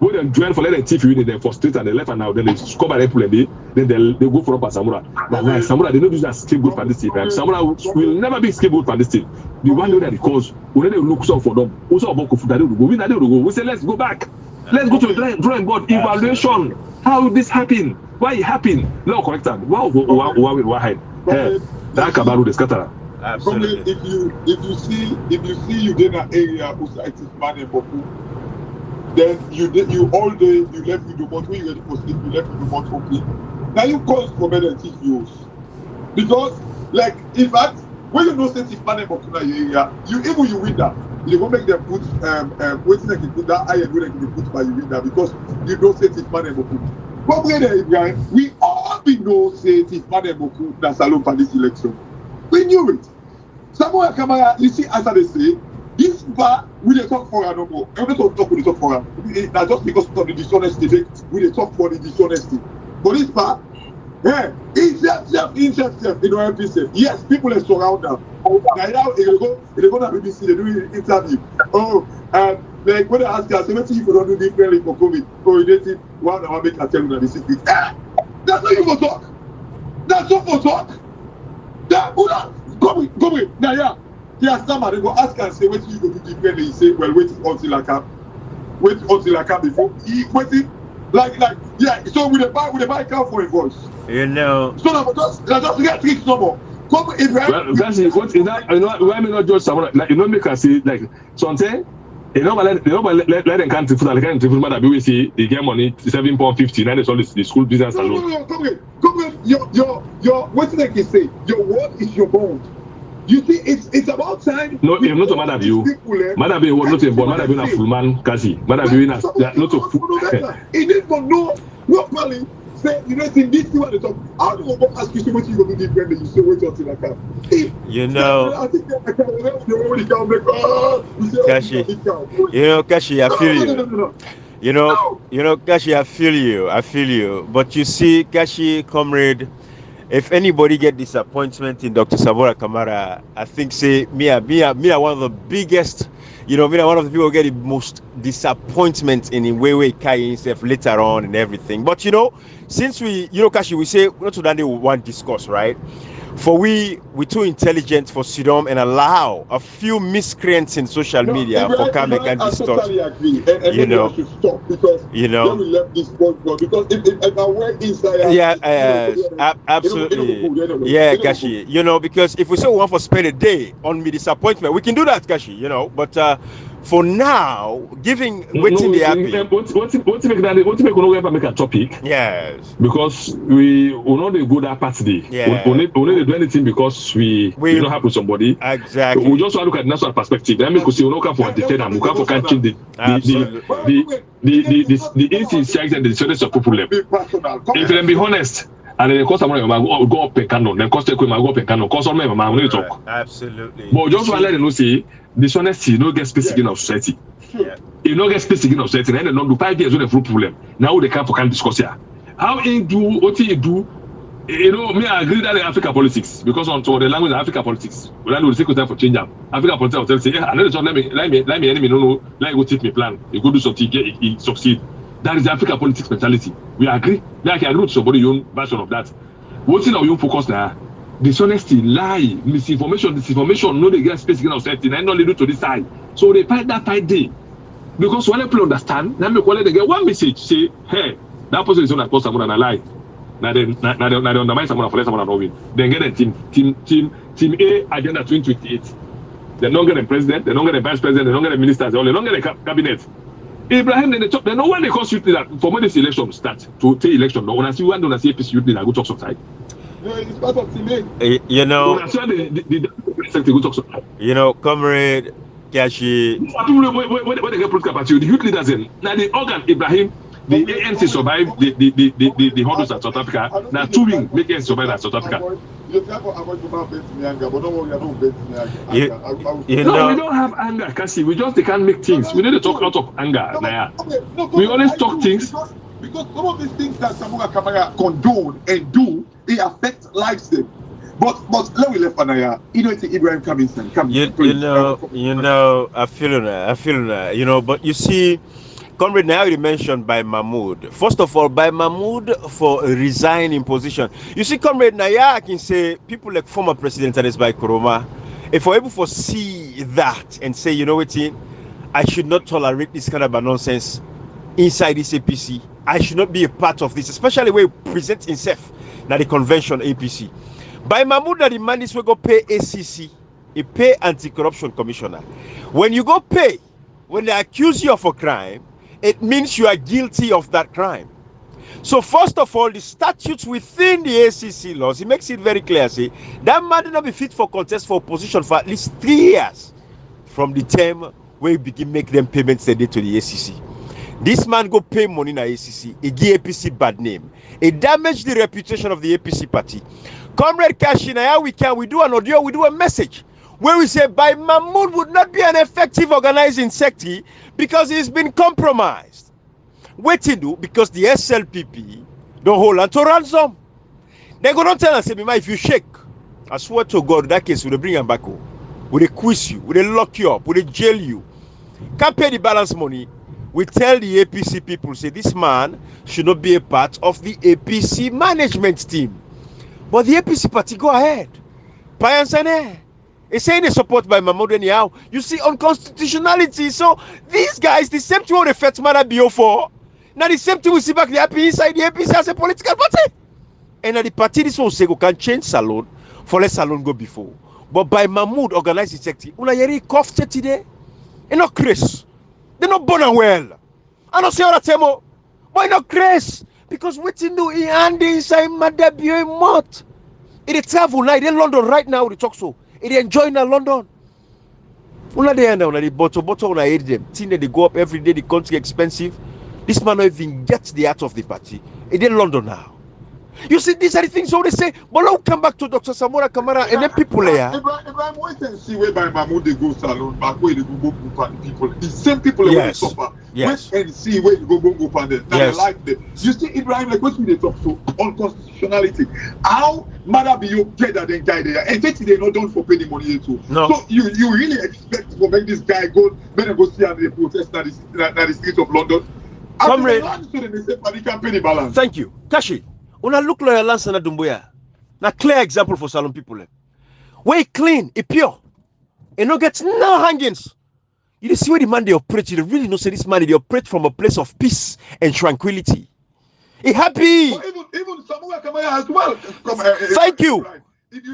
We them join for let them thief winning, then for straight and they left and now then they score by people and then they go for up as Samura. But like Samura, they don't use that scapegoat for this team. Samura will never be scapegoat for this team. The one that the cause, we let them look so for them. Also about Kofu that they will go. We go. We say let's go back. Let's go to the drawing board. Evaluation. How this happen? Why it happen? No correct time. Why hide? That Kabaru the scatter.
Absolutely.
If you see you in an area whose it is money for food, then you all day you left with the month when you ready for sleep, you left with the month open. Now you cause for better and teach views. Because like in fact, when you know say if money for food in your area, you win that. You go make them put waiting they can put that iron where they can put by you win that because you know say if money for food. But brother Ibrahim, we all be know say if money for food that's alone for this election. We knew it. Samuel Kamara, you see, as I say, this bar, we dey talk for her no more. Every time we talk, we dey talk for her. Now just because of the dishonesty, we dey talk for the dishonesty. But this bar, himself, you know, everything. Yes, people are surround them. Now, they go to BBC, they do an interview. Oh, like when I ask her, I say, what if you don't do differently for COVID? Oh, you did it, one hour make her tell you that the secret. That's not you for talk. That's not for talk. That, go with. Now, yeah. Yeah, somebody go ask and say, what you go do differently? He say, well, wait until I come. Wait until I come before. Wait, like, yeah. So with the buy car for a voice.
You know.
So now, just get things no more. Come Abraham.
Well, that's it. What is that? You know, why me not just someone like you know make us say like something. You know, let them country food. Like country food, matter be we say they get money £7.50. Now they all the school business alone.
No, come in. Your what did they say? Your word is your bond. You see, it's about time.
No, if not to Madabio, Madabio was not a born. Madabio a full man, Kasi. Madabio not a.
He didn't know properly. Say, you know, in this one, talk. How do you go ask you what you going to do when you say wait until I come?
You know.
I think I can.
Kashi, you know, Kashi, I feel you.
No.
You know, Kashi, I feel you. But you see, Kashi, comrade. If anybody get disappointment in Dr. Sabora Kamara, I think say me are one of the biggest, you know, me are one of the people who get the most disappointment in way carrying himself later on and everything. But you know, since we, you know, Kashi, we say not to that we want discuss, right? For we too intelligent for sit down and allow a few miscreants in social media for come and distort.
Totally agree. And
you know,
should stop because
you know,
then we left this point because if I went inside,
absolutely, yeah, Kashi. You know, because if we say we want to spend a day on me disappointment, we can do that, Kashi. You know, but for now, waiting the happy.
What make a topic?
Yes.
Because we will not go that part today.
Yeah.
We only do anything because we don't have with somebody.
Exactly.
We just want to look at national perspective. Then we could say we don't come for defend, we come for catching the insights and the decisions of people. If they be honest. And then cost someone go up and canon, then cost go up and canon, cost someone we talk.
Absolutely.
But just want to let them know say dishonesty no get space again of society.
Yeah.
You no get space again of society, and then don't do 5 years with a full problem. Now they can discuss here. How in do what you do? You know, me I agree that in Africa politics because on to the language of Africa politics, we don't take time for change them. Africa politics will say, I know it's not let me enemy no let go take me plan. You go do something, it succeed. That is the Africa politics mentality. We agree. Like I agree with somebody your own version of that. What's in our own focus now? Dishonesty, lie, misinformation, disinformation, no they get space again of setting, and not lead to this side. So they fight that fight day. Because when people understand, then they get one message, say, hey, that person is going to cause someone and a lie. Now they undermine someone for someone and win. Then get a team A agenda 2028. They don't get a president, they don't get a vice president, they don't get a minister, they don't get a cabinet. Abraham, then they know when they constitute that for when this election start to take election. No, when I see one, don't see APC, you need to go talk sometimes.
No, it's part of the
you know.
When I see go talk sometimes.
You know, comrade Kashi.
When they get political party, the youth leaders in now the organ Abraham, the ANC survived the hurdles at South Africa. Now 2 wing make ANC survive at South Africa.
You know,
we don't have anger, Kasi. We just can't make things. We need to talk out of anger. We always talk things.
Because some of these things that Samuel Kamara condone and do, they affect lives. But let me left Anaya. You know, it's Ibrahim come in.
You know, I feel that. You know, but you see, comrade, now you mentioned by Mahmoud. First of all, by Mahmoud for resigning position. You see, comrade Naya, I can say people like former President Anisbai Koroma, if we're able to see that and say, you know what, I should not tolerate this kind of nonsense inside this APC. I should not be a part of this, especially when he presents himself at the convention APC. By Mahmoud, that the man is we go pay ACC, a pay anti-corruption commissioner. When you go pay, when they accuse you of a crime, it means you are guilty of that crime. So first of all, the statutes within the ACC laws, it makes it very clear, say, that man did not be fit for contest for opposition for at least 3 years from the term where you begin make them payments they did to the ACC. This man go pay money in the ACC, he give APC bad name. It damaged the reputation of the APC party. Comrade Kashina, we do an audio, we do a message. where we say by Mahmoud would not be an effective organizing sector because he's been compromised. What to do? Because the SLPP don't hold on to ransom. They're going to tell us, if you shake, I swear to God, in that case, we'll bring him back home. We'll quiz you, we'll lock you up, we'll jail you. Can't pay the balance money. We tell the APC people, say this man should not be a part of the APC management team. But the APC party go ahead. Payansane. It's saying they support by Mahmoud anyhow. You see, unconstitutionality. So these guys, the same thing the first man be for. Now the same thing we see back the APC inside the APC as a political party. And now the party this one say go can change Salon for let Salon go before. But by Mahmoud organize the sector, una yeri cough today. And not Chris. They're not born and well. I don't say all that time. But not Chris. Because what you do in Andy inside Madabio Mott. It travel now. In London right now. They talk so. It enjoy in London. Una they end on the bottle una aid them. Thing that they go up every day. The country expensive. This man not even gets the out of the party. It in London now. You see, these are the things so they say. But now come back to Dr. Samora Kamara and then people there.
Ibrahim, wait and see where by Mahmoud they go Salon, back where they go for the people. The same people that will suffer.
Yes.
Wait and see where they go for them. Now they like them. You see, Ibrahim, like what we talk so on constitutionality. How matter be you get that then guy there and they not done for pay the money too.
No.
So you really expect to make this guy go when they go see and they protest at the streets of London.
Comrade,
thank
you. Kashi. When I look like a Lansana Dumbuya, now clear example for Salon people. Where it clean, it pure, and no gets no hangings. You see where the man they operate, you really know say this man they operate from a place of peace and tranquility. He happy.
Well, even Samuel Kamara as well.
Thank you.
If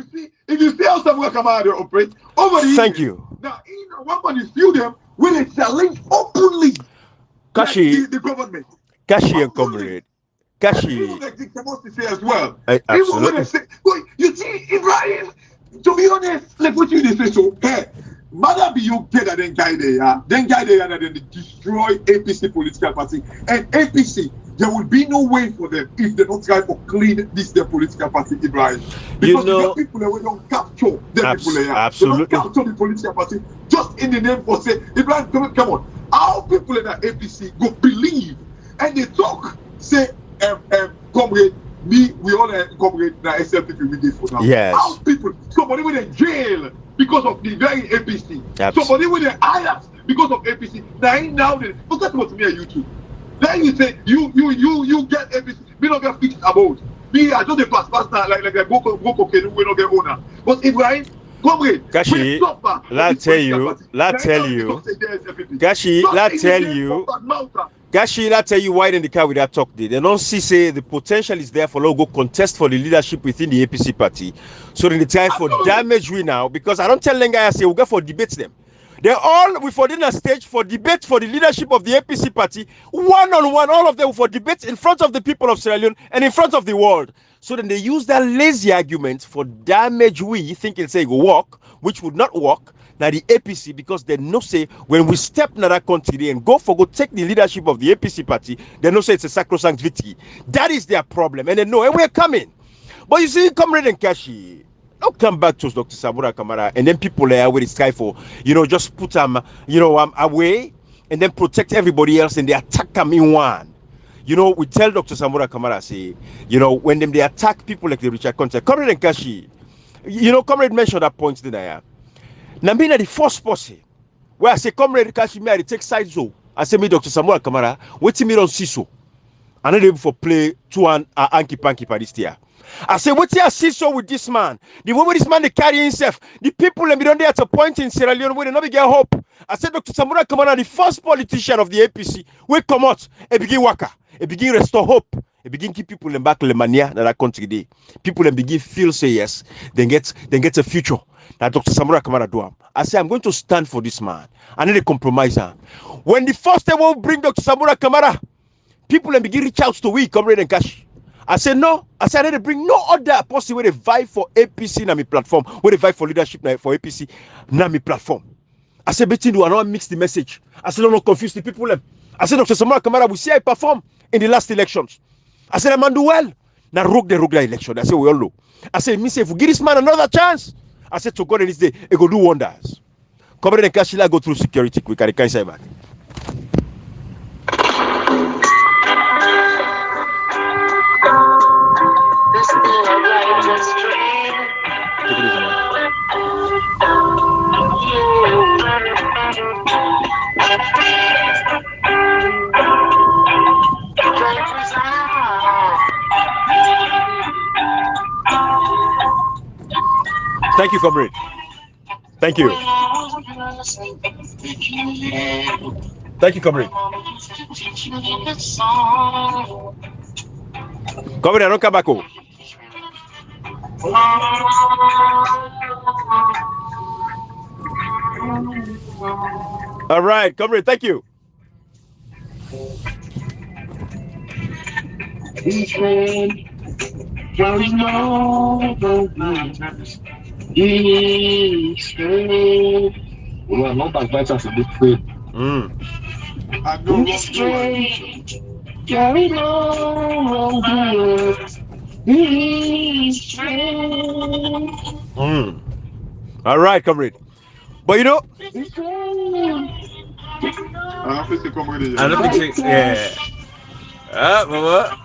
you see how Samuel Kamara they operate over the
thank you.
Now, one man is feel them when they challenge openly.
Kashi,
the government.
Kashi and comrade. Kashi.
As well.
Absolutely.
Say, well, you see, Ibrahim, to be honest, like what you say, so, hey, mother be you get that then guy there, then they destroy APC political party. And APC, there will be no way for them if they don't try to clean this their political party, Ibrahim. Because the people that don't capture the people there.
Absolutely.
They don't capture the political party just in the name for say, Ibrahim, come on. How people in the APC go believe and they talk, say, comrade, we all comrade the SLPP with this for now.
Yes.
How people, somebody with a jail because of the very APC.
Absolutely.
Somebody with an IAS because of APC. Now but that's what me and you too. Then you say you get APC. We don't get fixed about. Me, I just pass now like a go cocaine. We don't get owner. But Ibrahim, comrade,
Gashi, let's tell you. Gashi, let's tell you. Gashi, I tell you why in the car with that talk there. They don't see say the potential is there for logo contest for the leadership within the APC party. So in the time for damage we now, because I don't tell them guys I say we'll go for debates them. They're all within a stage for debate for the leadership of the APC party, one-on-one, all of them for debates in front of the people of Sierra Leone and in front of the world. So then they use that lazy argument for damage we thinking say it will work, which would not work. Now the APC, because they know say when we step in that country and go take the leadership of the APC party, they know say it's a sacrosanct victory. That is their problem, and they know, and we're coming. But you see, comrade and Kashi, I'll come back to Dr. Samora Kamara, and then people there will try for, just put them, away, and then protect everybody else, and they attack them in one. We tell Dr. Samora Kamara, say, when they attack people like the Richard Conte, comrade and Kashi, comrade mentioned that point, didn't I? Now, me the first person where I say, comrade Kashi, me I take sides so. I say, me Dr. Samora Kamara, wait me don't see so. I'm not able for play 2-1 Anki Panki for this year. I say, what you see so with this man? The way this man they carry himself, the people that be done there at a point in Sierra Leone where they not get hope. I said, Dr. Samora Kamara, the first politician of the APC, we come out and begin waka, and begin restore hope, and begin keep people in back the mania that country day. People and begin feel say yes, then get a future. That Dr. Samora Kamara do. I say, I'm going to stand for this man. I need a compromiser. When the first time will bring Dr. Samora Kamara, people and begin reach out to we, comrade and Cash. I said no. I said I need to bring no other person where they vibe for APC na my platform, where they vibe for leadership for APC na my platform. I said, between you and not mix the message. I said, don't confuse the people. I said, Dr. Samora Kamara, we see I perform in the last elections. I said, I man do well. Now rogue the election. I said, we all know. I said, me say, if we give this man another chance, I said to God in this day, it go do wonders. Comrade and Kashila go through security quick and can't say back. Take it easy, man. Thank you, comrade. Thank you. Thank you, comrade. Comrade, I don't come back home. All right, comrade, thank you.
We are not backbiters in this trade.
I know
All right, comrade. But you know,
I don't think comrade.
I don't think so. Yeah. Mama.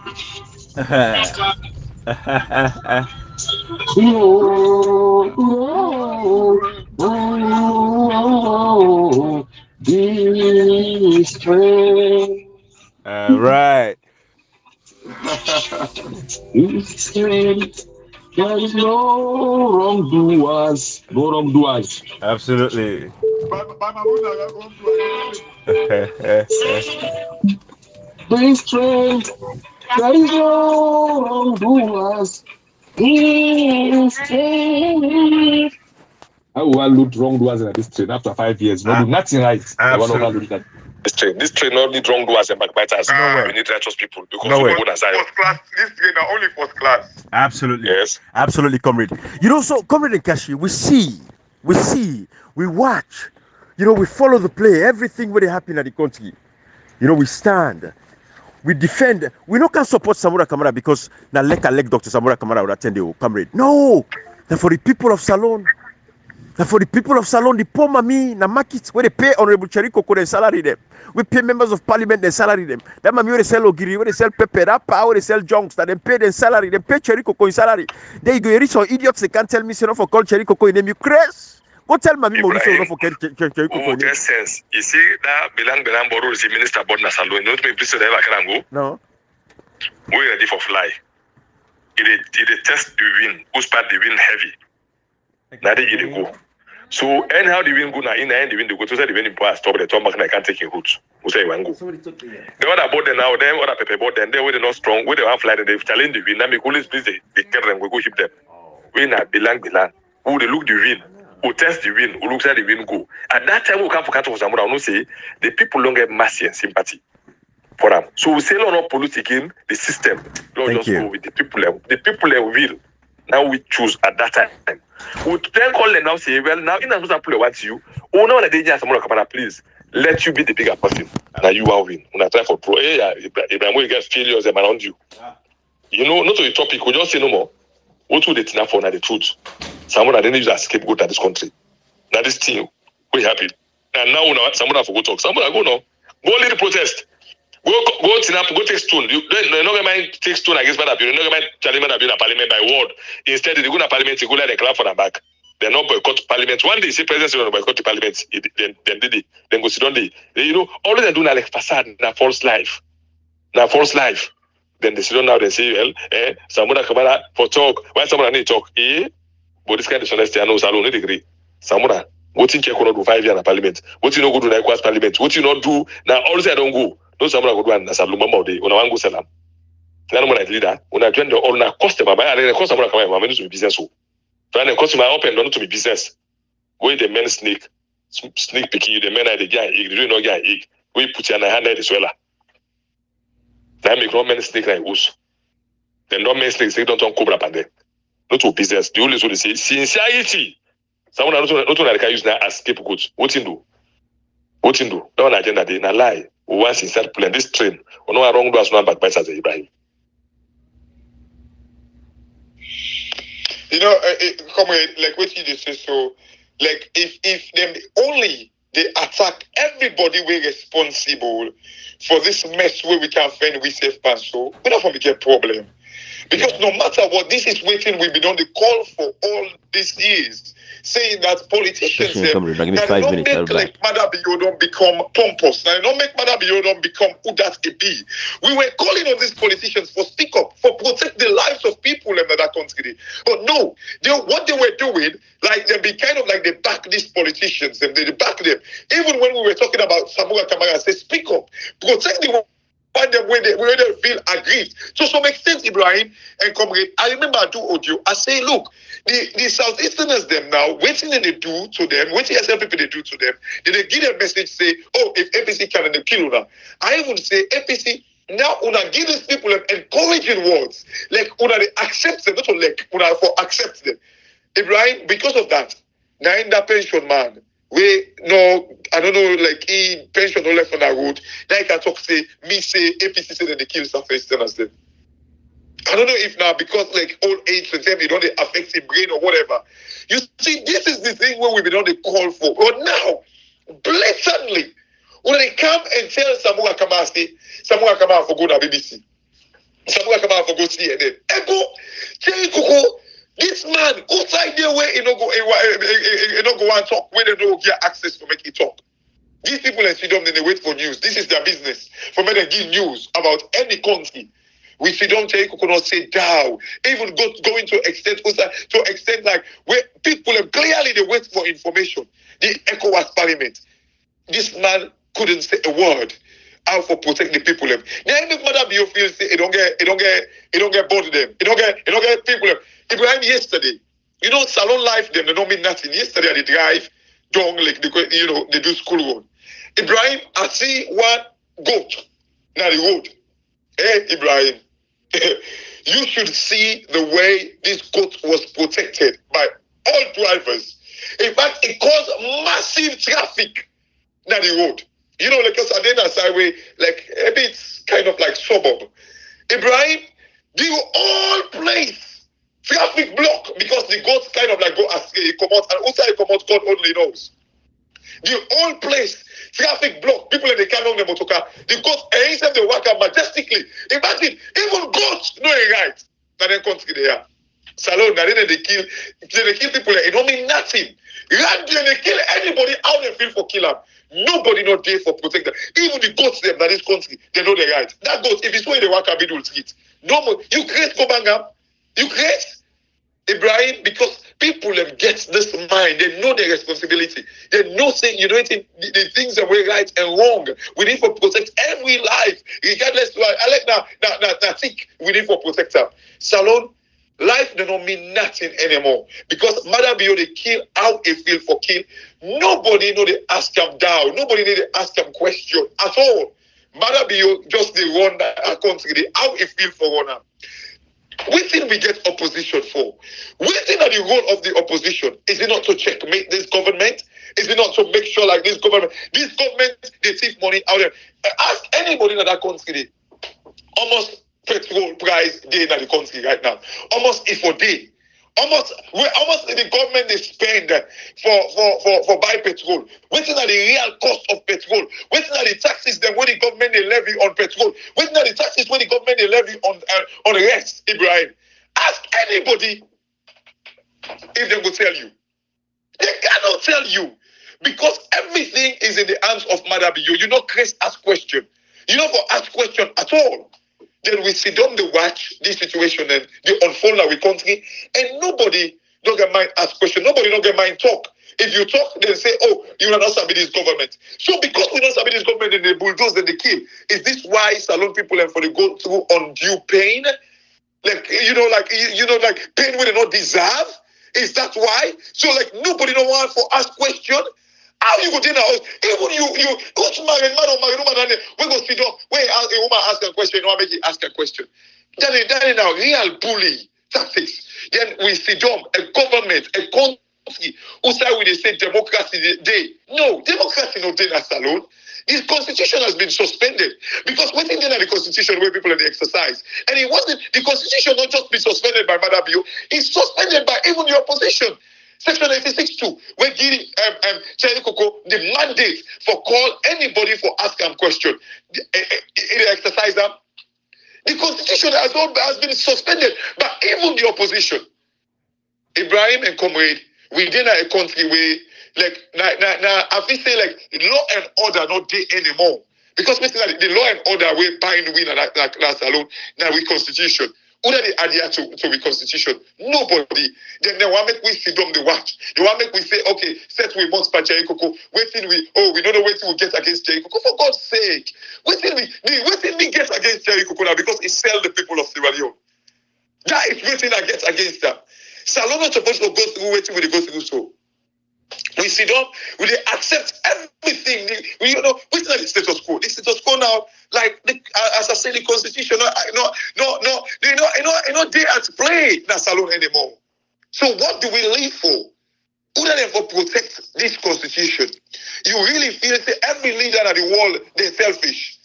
All right.
There is no wrongdoers. No wrongdoers.
Absolutely.
By my own,
Be strength. There is no wrongdoers. Be strength. How will I loot wrongdoers in this train after 5 years? Not do nothing right.
Absolutely.
This train not need wrongdoers and backbiters.
No way.
We need righteous people because
No
we
way.
go aside.
first class. This train are only first class.
Absolutely.
Yes.
Absolutely, comrade. You know, so comrade and Kashi, we see, we watch, you know, we follow the play, everything where they happen at the country. You know, we stand, we defend. We not can support Samura Kamara because na elect Dr. Samura Kamara would attend the comrade. No, that for the people of Salon. That for the people of Salon, the poor mami na market where they pay Honorable Cheriko their salary them. We pay members of parliament their salary them. That mami where they sell ogiri, where they sell pepper, that power where they sell junks, that they pay their salary, they pay Cheriko his salary. There you go, you reach some idiots, they can't tell me so for call Cheriko in name. You crazy? Go tell mami Mauricio for Cheriko in name.
Sense. You see that Bilang Boru is the minister board na Salon. You know what me please say that go?
No.
We ready for fly. It test the wind. Who start the wind heavy? Now they go. So anyhow the wind go now in the end the wind go. So say the wind in power stop the top back and I can't take a route. Who say one go? The other board now, them other paper board then they were not strong. Where they want fly they challenge the wind. Now me police please they carry them we go hit them. We na Bilang. Who they look the wind. Who test the wind. Who looks at the wind go. At that time we come for cattle for Zamora. No say the people don't get mercy and sympathy for them. So we say no not pollute again the system. Don't just go with the people. The people will. Now we choose at that time. We then call them now say, well, now in a people want you. Oh no, they just please let you be the bigger person. Now you are win. When I try for pro, if we get failures around you. You know, not to the topic, we just say no more. What would they think for now the truth? Someone that didn't use a scapegoat at this country. Now this thing, we happy. And now someone have to go talk. Someone go now. Go lead the protest. Go take stone. You're not going to take stone against bad appeal. You're not going to challenge bad appeal in parliament by word. Instead, they go to parliament, they go let them clap for them back. They're not boycott parliament. One day, say president don't boycott the parliament. Then go sit down there. You know, all they do now like facade, na false life. Then they sit down now, they say, well, someone Kamara for talk. Why someone need talk? But this kind of dishonesty, I know, so I don't agree. Someone, what you check on do 5 years in parliament? What you not go do like parliament? What you not do now? All say I don't go. No someone go do and Saluma Mode. When I want go sell them. Then when I leader, when I join the owner customer, I didn't cost someone come my to be business. So I customer open don't to be business. Where the men sneak picking you, the men are the guy, you do not get egg. We put your hand at the swella. Now make no men snake like us. Then no men snake don't cobra pande. Not to business. The only so they say sincerity. Someone not like use now as scapegoat. What you do? That one agenda they na lie. Once he start playing this train, no wrong doors no backbiters as Ibrahim.
You know, comrade, like what you just said, so, like, if them only they attack everybody we responsible for this mess where we can find we safe pass, so we don't want to get problem. Because no matter what, this is waiting we've been on the call for all these years, saying that politicians
give me 5 minutes,
make like Madabio don't become pompous, now don't make Madabio don't become who that it be. We were calling on these politicians for speak up, for protect the lives of people in that country. But no, what they were doing, like they be kind of like they back these politicians, they back them. Even when we were talking about Samura Kamara, say speak up, protect the find them where they feel aggrieved. To some extent, Ibrahim and comrade, I remember I do audio. I say, look, the Southeasterners them now, waiting they do to them, waiting as people they do to them, then they give a message, say, oh, if APC can and they kill una. I would say APC now una give these people encouraging words. Like una they accept them, not like una for accept them. Ibrahim, because of that, now in that pension man. We no, I don't know, like he pension no left on the road. Now I can talk say APC say that they kill Southeasterners them. I don't know if now because like old age to them, they don't affect the brain or whatever. You see, this is the thing where we've been on the call for. But now, blatantly, when they come and tell Samura Kamara say, Samura Kamara for go to BBC. Samura Kamara for go CNN. Ego, Cherry Coco. This man, outside their way, he don't go and talk when they don't get access to make it talk. These people in freedom, then they wait for news. This is their business. For me to give news about any country. We freedom take could not say down. Even going to extent like where people have clearly they wait for information. The ECOWAS parliament. This man couldn't say a word. How for protect the people. Now if Mother Bio feels it don't get bored of them. It don't get people. Ibrahim yesterday, you know, Salon Life them they don't mean nothing. Yesterday they drive down like they do school run. Ibrahim, I see one goat now the road. Hey Ibrahim, you should see the way this goat was protected by all drivers. In fact, it caused massive traffic now the road. You know, like a Sadena Highway, like a bit kind of like suburb. Ibrahim, they were all place. Traffic block because the goats kind of like go astray, come out, and outside come out, God only knows. The whole place, traffic block, people in the car on the motorcar, the goats, and instead they walk out majestically. Imagine, even goats know it right. Now they country they are. Salon, now then they kill people, it don't mean nothing. Rather they kill anybody, how they feel for kill them. Nobody not there for protect them. Even the goats them in this country, they know the right. That goat, if it's where they walk out, will street. No more. You create Kobanga. You create Ibrahim because people have get this mind. They know their responsibility. They know saying the things that were right and wrong. We need to protect every life, regardless. I like that think we need to protect them. Salon life do not mean nothing anymore because Mother Bio they kill how it feel for kill. Nobody know they ask them down. Nobody need to ask them question at all. Mother Bio just they run that country. They how it feel for one. What thing we get opposition for? What thing are the role of the opposition? Is it not to checkmate this government? Is it not to make sure like this government, they take money out there? Ask anybody in that country, almost petrol price day in the country right now. Almost if a day. Almost the government they spend for buy petrol. What is the real cost of petrol? What is the taxes then when the government they levy on petrol? What is the taxes when the government they levy on the rest, Ibrahim? Ask anybody if they will tell you. They cannot tell you because everything is in the hands of Madam Bio. You know, Chris ask question. You know, for ask question at all. Then we sit down to watch this situation and the unfold our country, and nobody don't get mind ask question. Nobody don't get mind talk. If you talk, they say, "Oh, you are not sabi this government." So because we don't sabi this government, and they bulldoze and they kill. Is this why Salon people and for they go through undue pain? Like like pain we do not deserve. Is that why? So like nobody don't want for ask question. How you go to the house? Even you go to marry man or marry woman, and we go sit down. Wait, a woman ask a question, you want to make it ask a question. Then now real bully tactics. Then we sit down, a government, a country who say we say democracy day. No, democracy no day that alone. This constitution has been suspended because within the constitution where people are the exercise, and it wasn't the constitution not just be suspended by Madabio, it's suspended by even the opposition. Section 86.2, where give Cherry Coco the mandate for call anybody for ask them question. The exercise them. The constitution has been suspended by even the opposition. Ibrahim and comrade, within a country where like now I feel say like law and order not there anymore. Because basically the law and order we bind win and that alone now we constitution. Who they adhere to the constitution? Nobody. Then they want make we sit down the watch. They want make we say, okay, set we must by Jerry Coco. Waiting we don't know what we get against Jerry Coco. For God's sake. Waiting we get against Jerry Coco now because it sell the people of Sierra Leone. That is waiting I get against them. Salon not supposed to go through waiting with the go through so. We sit down, we accept everything. We what's not the status quo? The status quo now, like as I say, the constitution, no, they at play that salon anymore. So what do we live for? Other than for protect this constitution? You really feel that every leader at the world they're selfish.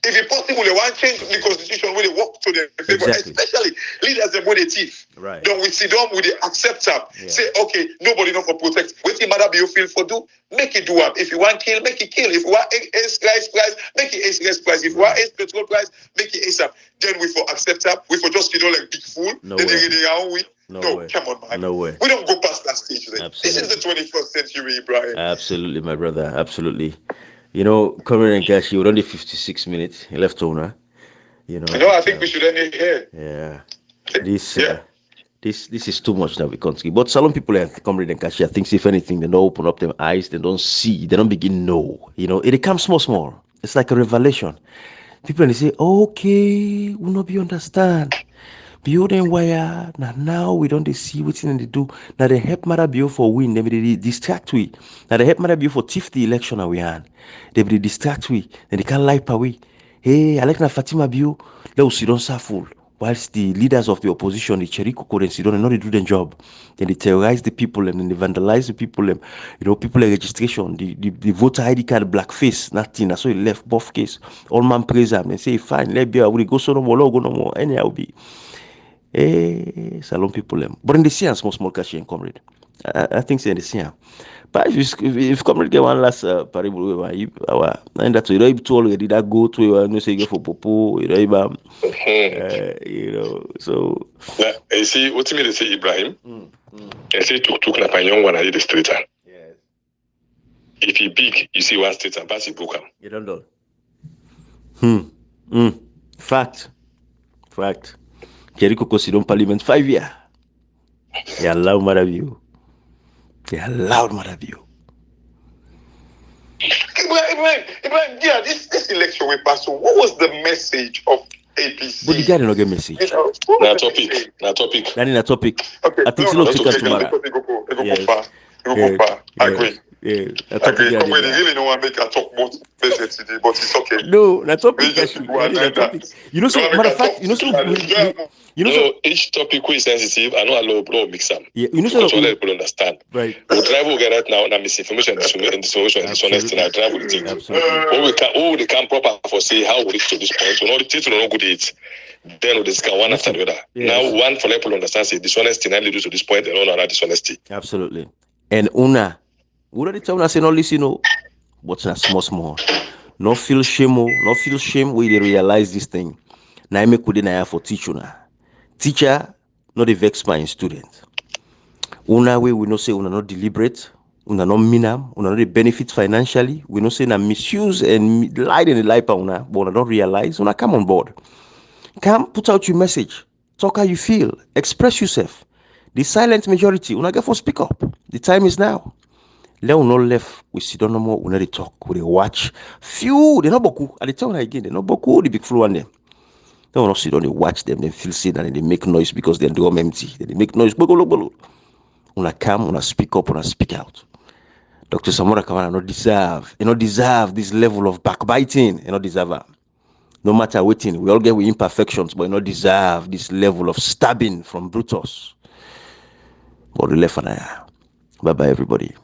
If it's possible, they want to change the constitution when they walk to them,
Exactly.
especially leaders and when they thief.
Right.
Then we sit down with the accept them. Yeah. Say, okay, nobody know for protect. What it matter be you feel for do, make it do up. If you want kill, make it kill. If you want ace price, make it ace price. If you want ace petrol price, make it ace up. Then we for accept them. We for just like big fool.
No
then
way.
they their own win.
No way.
Come on, man.
No way.
We don't go past that stage. Then.
Absolutely.
This is the 21st century, Ibrahim.
Absolutely, my brother. Absolutely. You know, Cameron and Gashi, we're only 56 minutes left owner. You know.
No, I think we should end it here.
Yeah. This is too much now, we can't see. But Salon people like Cameron and Gashi, I think if anything, they don't open up their eyes, they don't see, they don't begin to know. You know, it comes small. It's like a revelation. People they say, okay, we not be understand. Building wire now we don't see what they do. Now they help Marabio for win, they distract we. Now they help Marabio for tiff the election we had. They be distract we, then they can't lie away. Hey, I like na Fatima Bio, let us don't suffer. Whilst the leaders of the opposition, the Cherry Coco and Sidon, they do their job. Then they terrorize the people and then they vandalize the people. You know, people like registration, the voter ID card blackface, nothing. That's why he left both case. All man praise them and say, fine, let be, I will go so no more, go no more. Anyhow be. Salon people but in the sea small cash and comrade I think say in the sea but if comrade get one last parable and that's you know to already that go to no say go for popo you know so
you see what you mean to say Ibrahim I say took na young one at the street
yes
if he big you see one street and pass it book
you don't know fact Jericho Cosidon Parliament 5 years. They allowed Maraview.
Ibrahim, yeah, this election we passed. So what was the message of APC?
But the guy did not get message.
Na topic.
That is a topic.
Okay.
I think
no,
it's not tomorrow.
Go far. I agree.
Yeah,
agree. They really don't want to make a talk about business today, but it's okay.
No, that's topic. You know, so matter of fact,
each topic is sensitive. I know a lot of mix up.
Yeah, you know, so
people understand.
Right.
We drive over right now. Now misinformation and dishonest. I drive with the thing. What we can proper for say how we reach to this point. We know the things we don't good it. Then we discuss one after the other. Yes. Now one for people understand say dishonesty now leads to this point and another dishonesty.
Absolutely. And Una the time say no listen no, but na small. No feel shame when they realize this thing. Now I make good na for teacher na. Teacher not the vex my student. Una way we no say una not deliberate, una not minam, una not the benefit financially. We no say na misuse and lie in the life una, but una don't realize. Una come on board. Come put out your message. Talk how you feel. Express yourself. The silent majority una get for speak up. The time is now. Let us not left we sit down no more, we not talk, we watch. Few, they not boku. At the time again, they not boku the big flu on them. They will not sit down, they watch them, they feel sad and they make noise because they're doing empty. They make noise. Una come, una speak up, una speak out. Dr. Samora Kamara not deserve this level of backbiting, not deserve it. No matter waiting, we all get with imperfections, but not deserve this level of stabbing from Brutus. But the left and
Bye bye, everybody.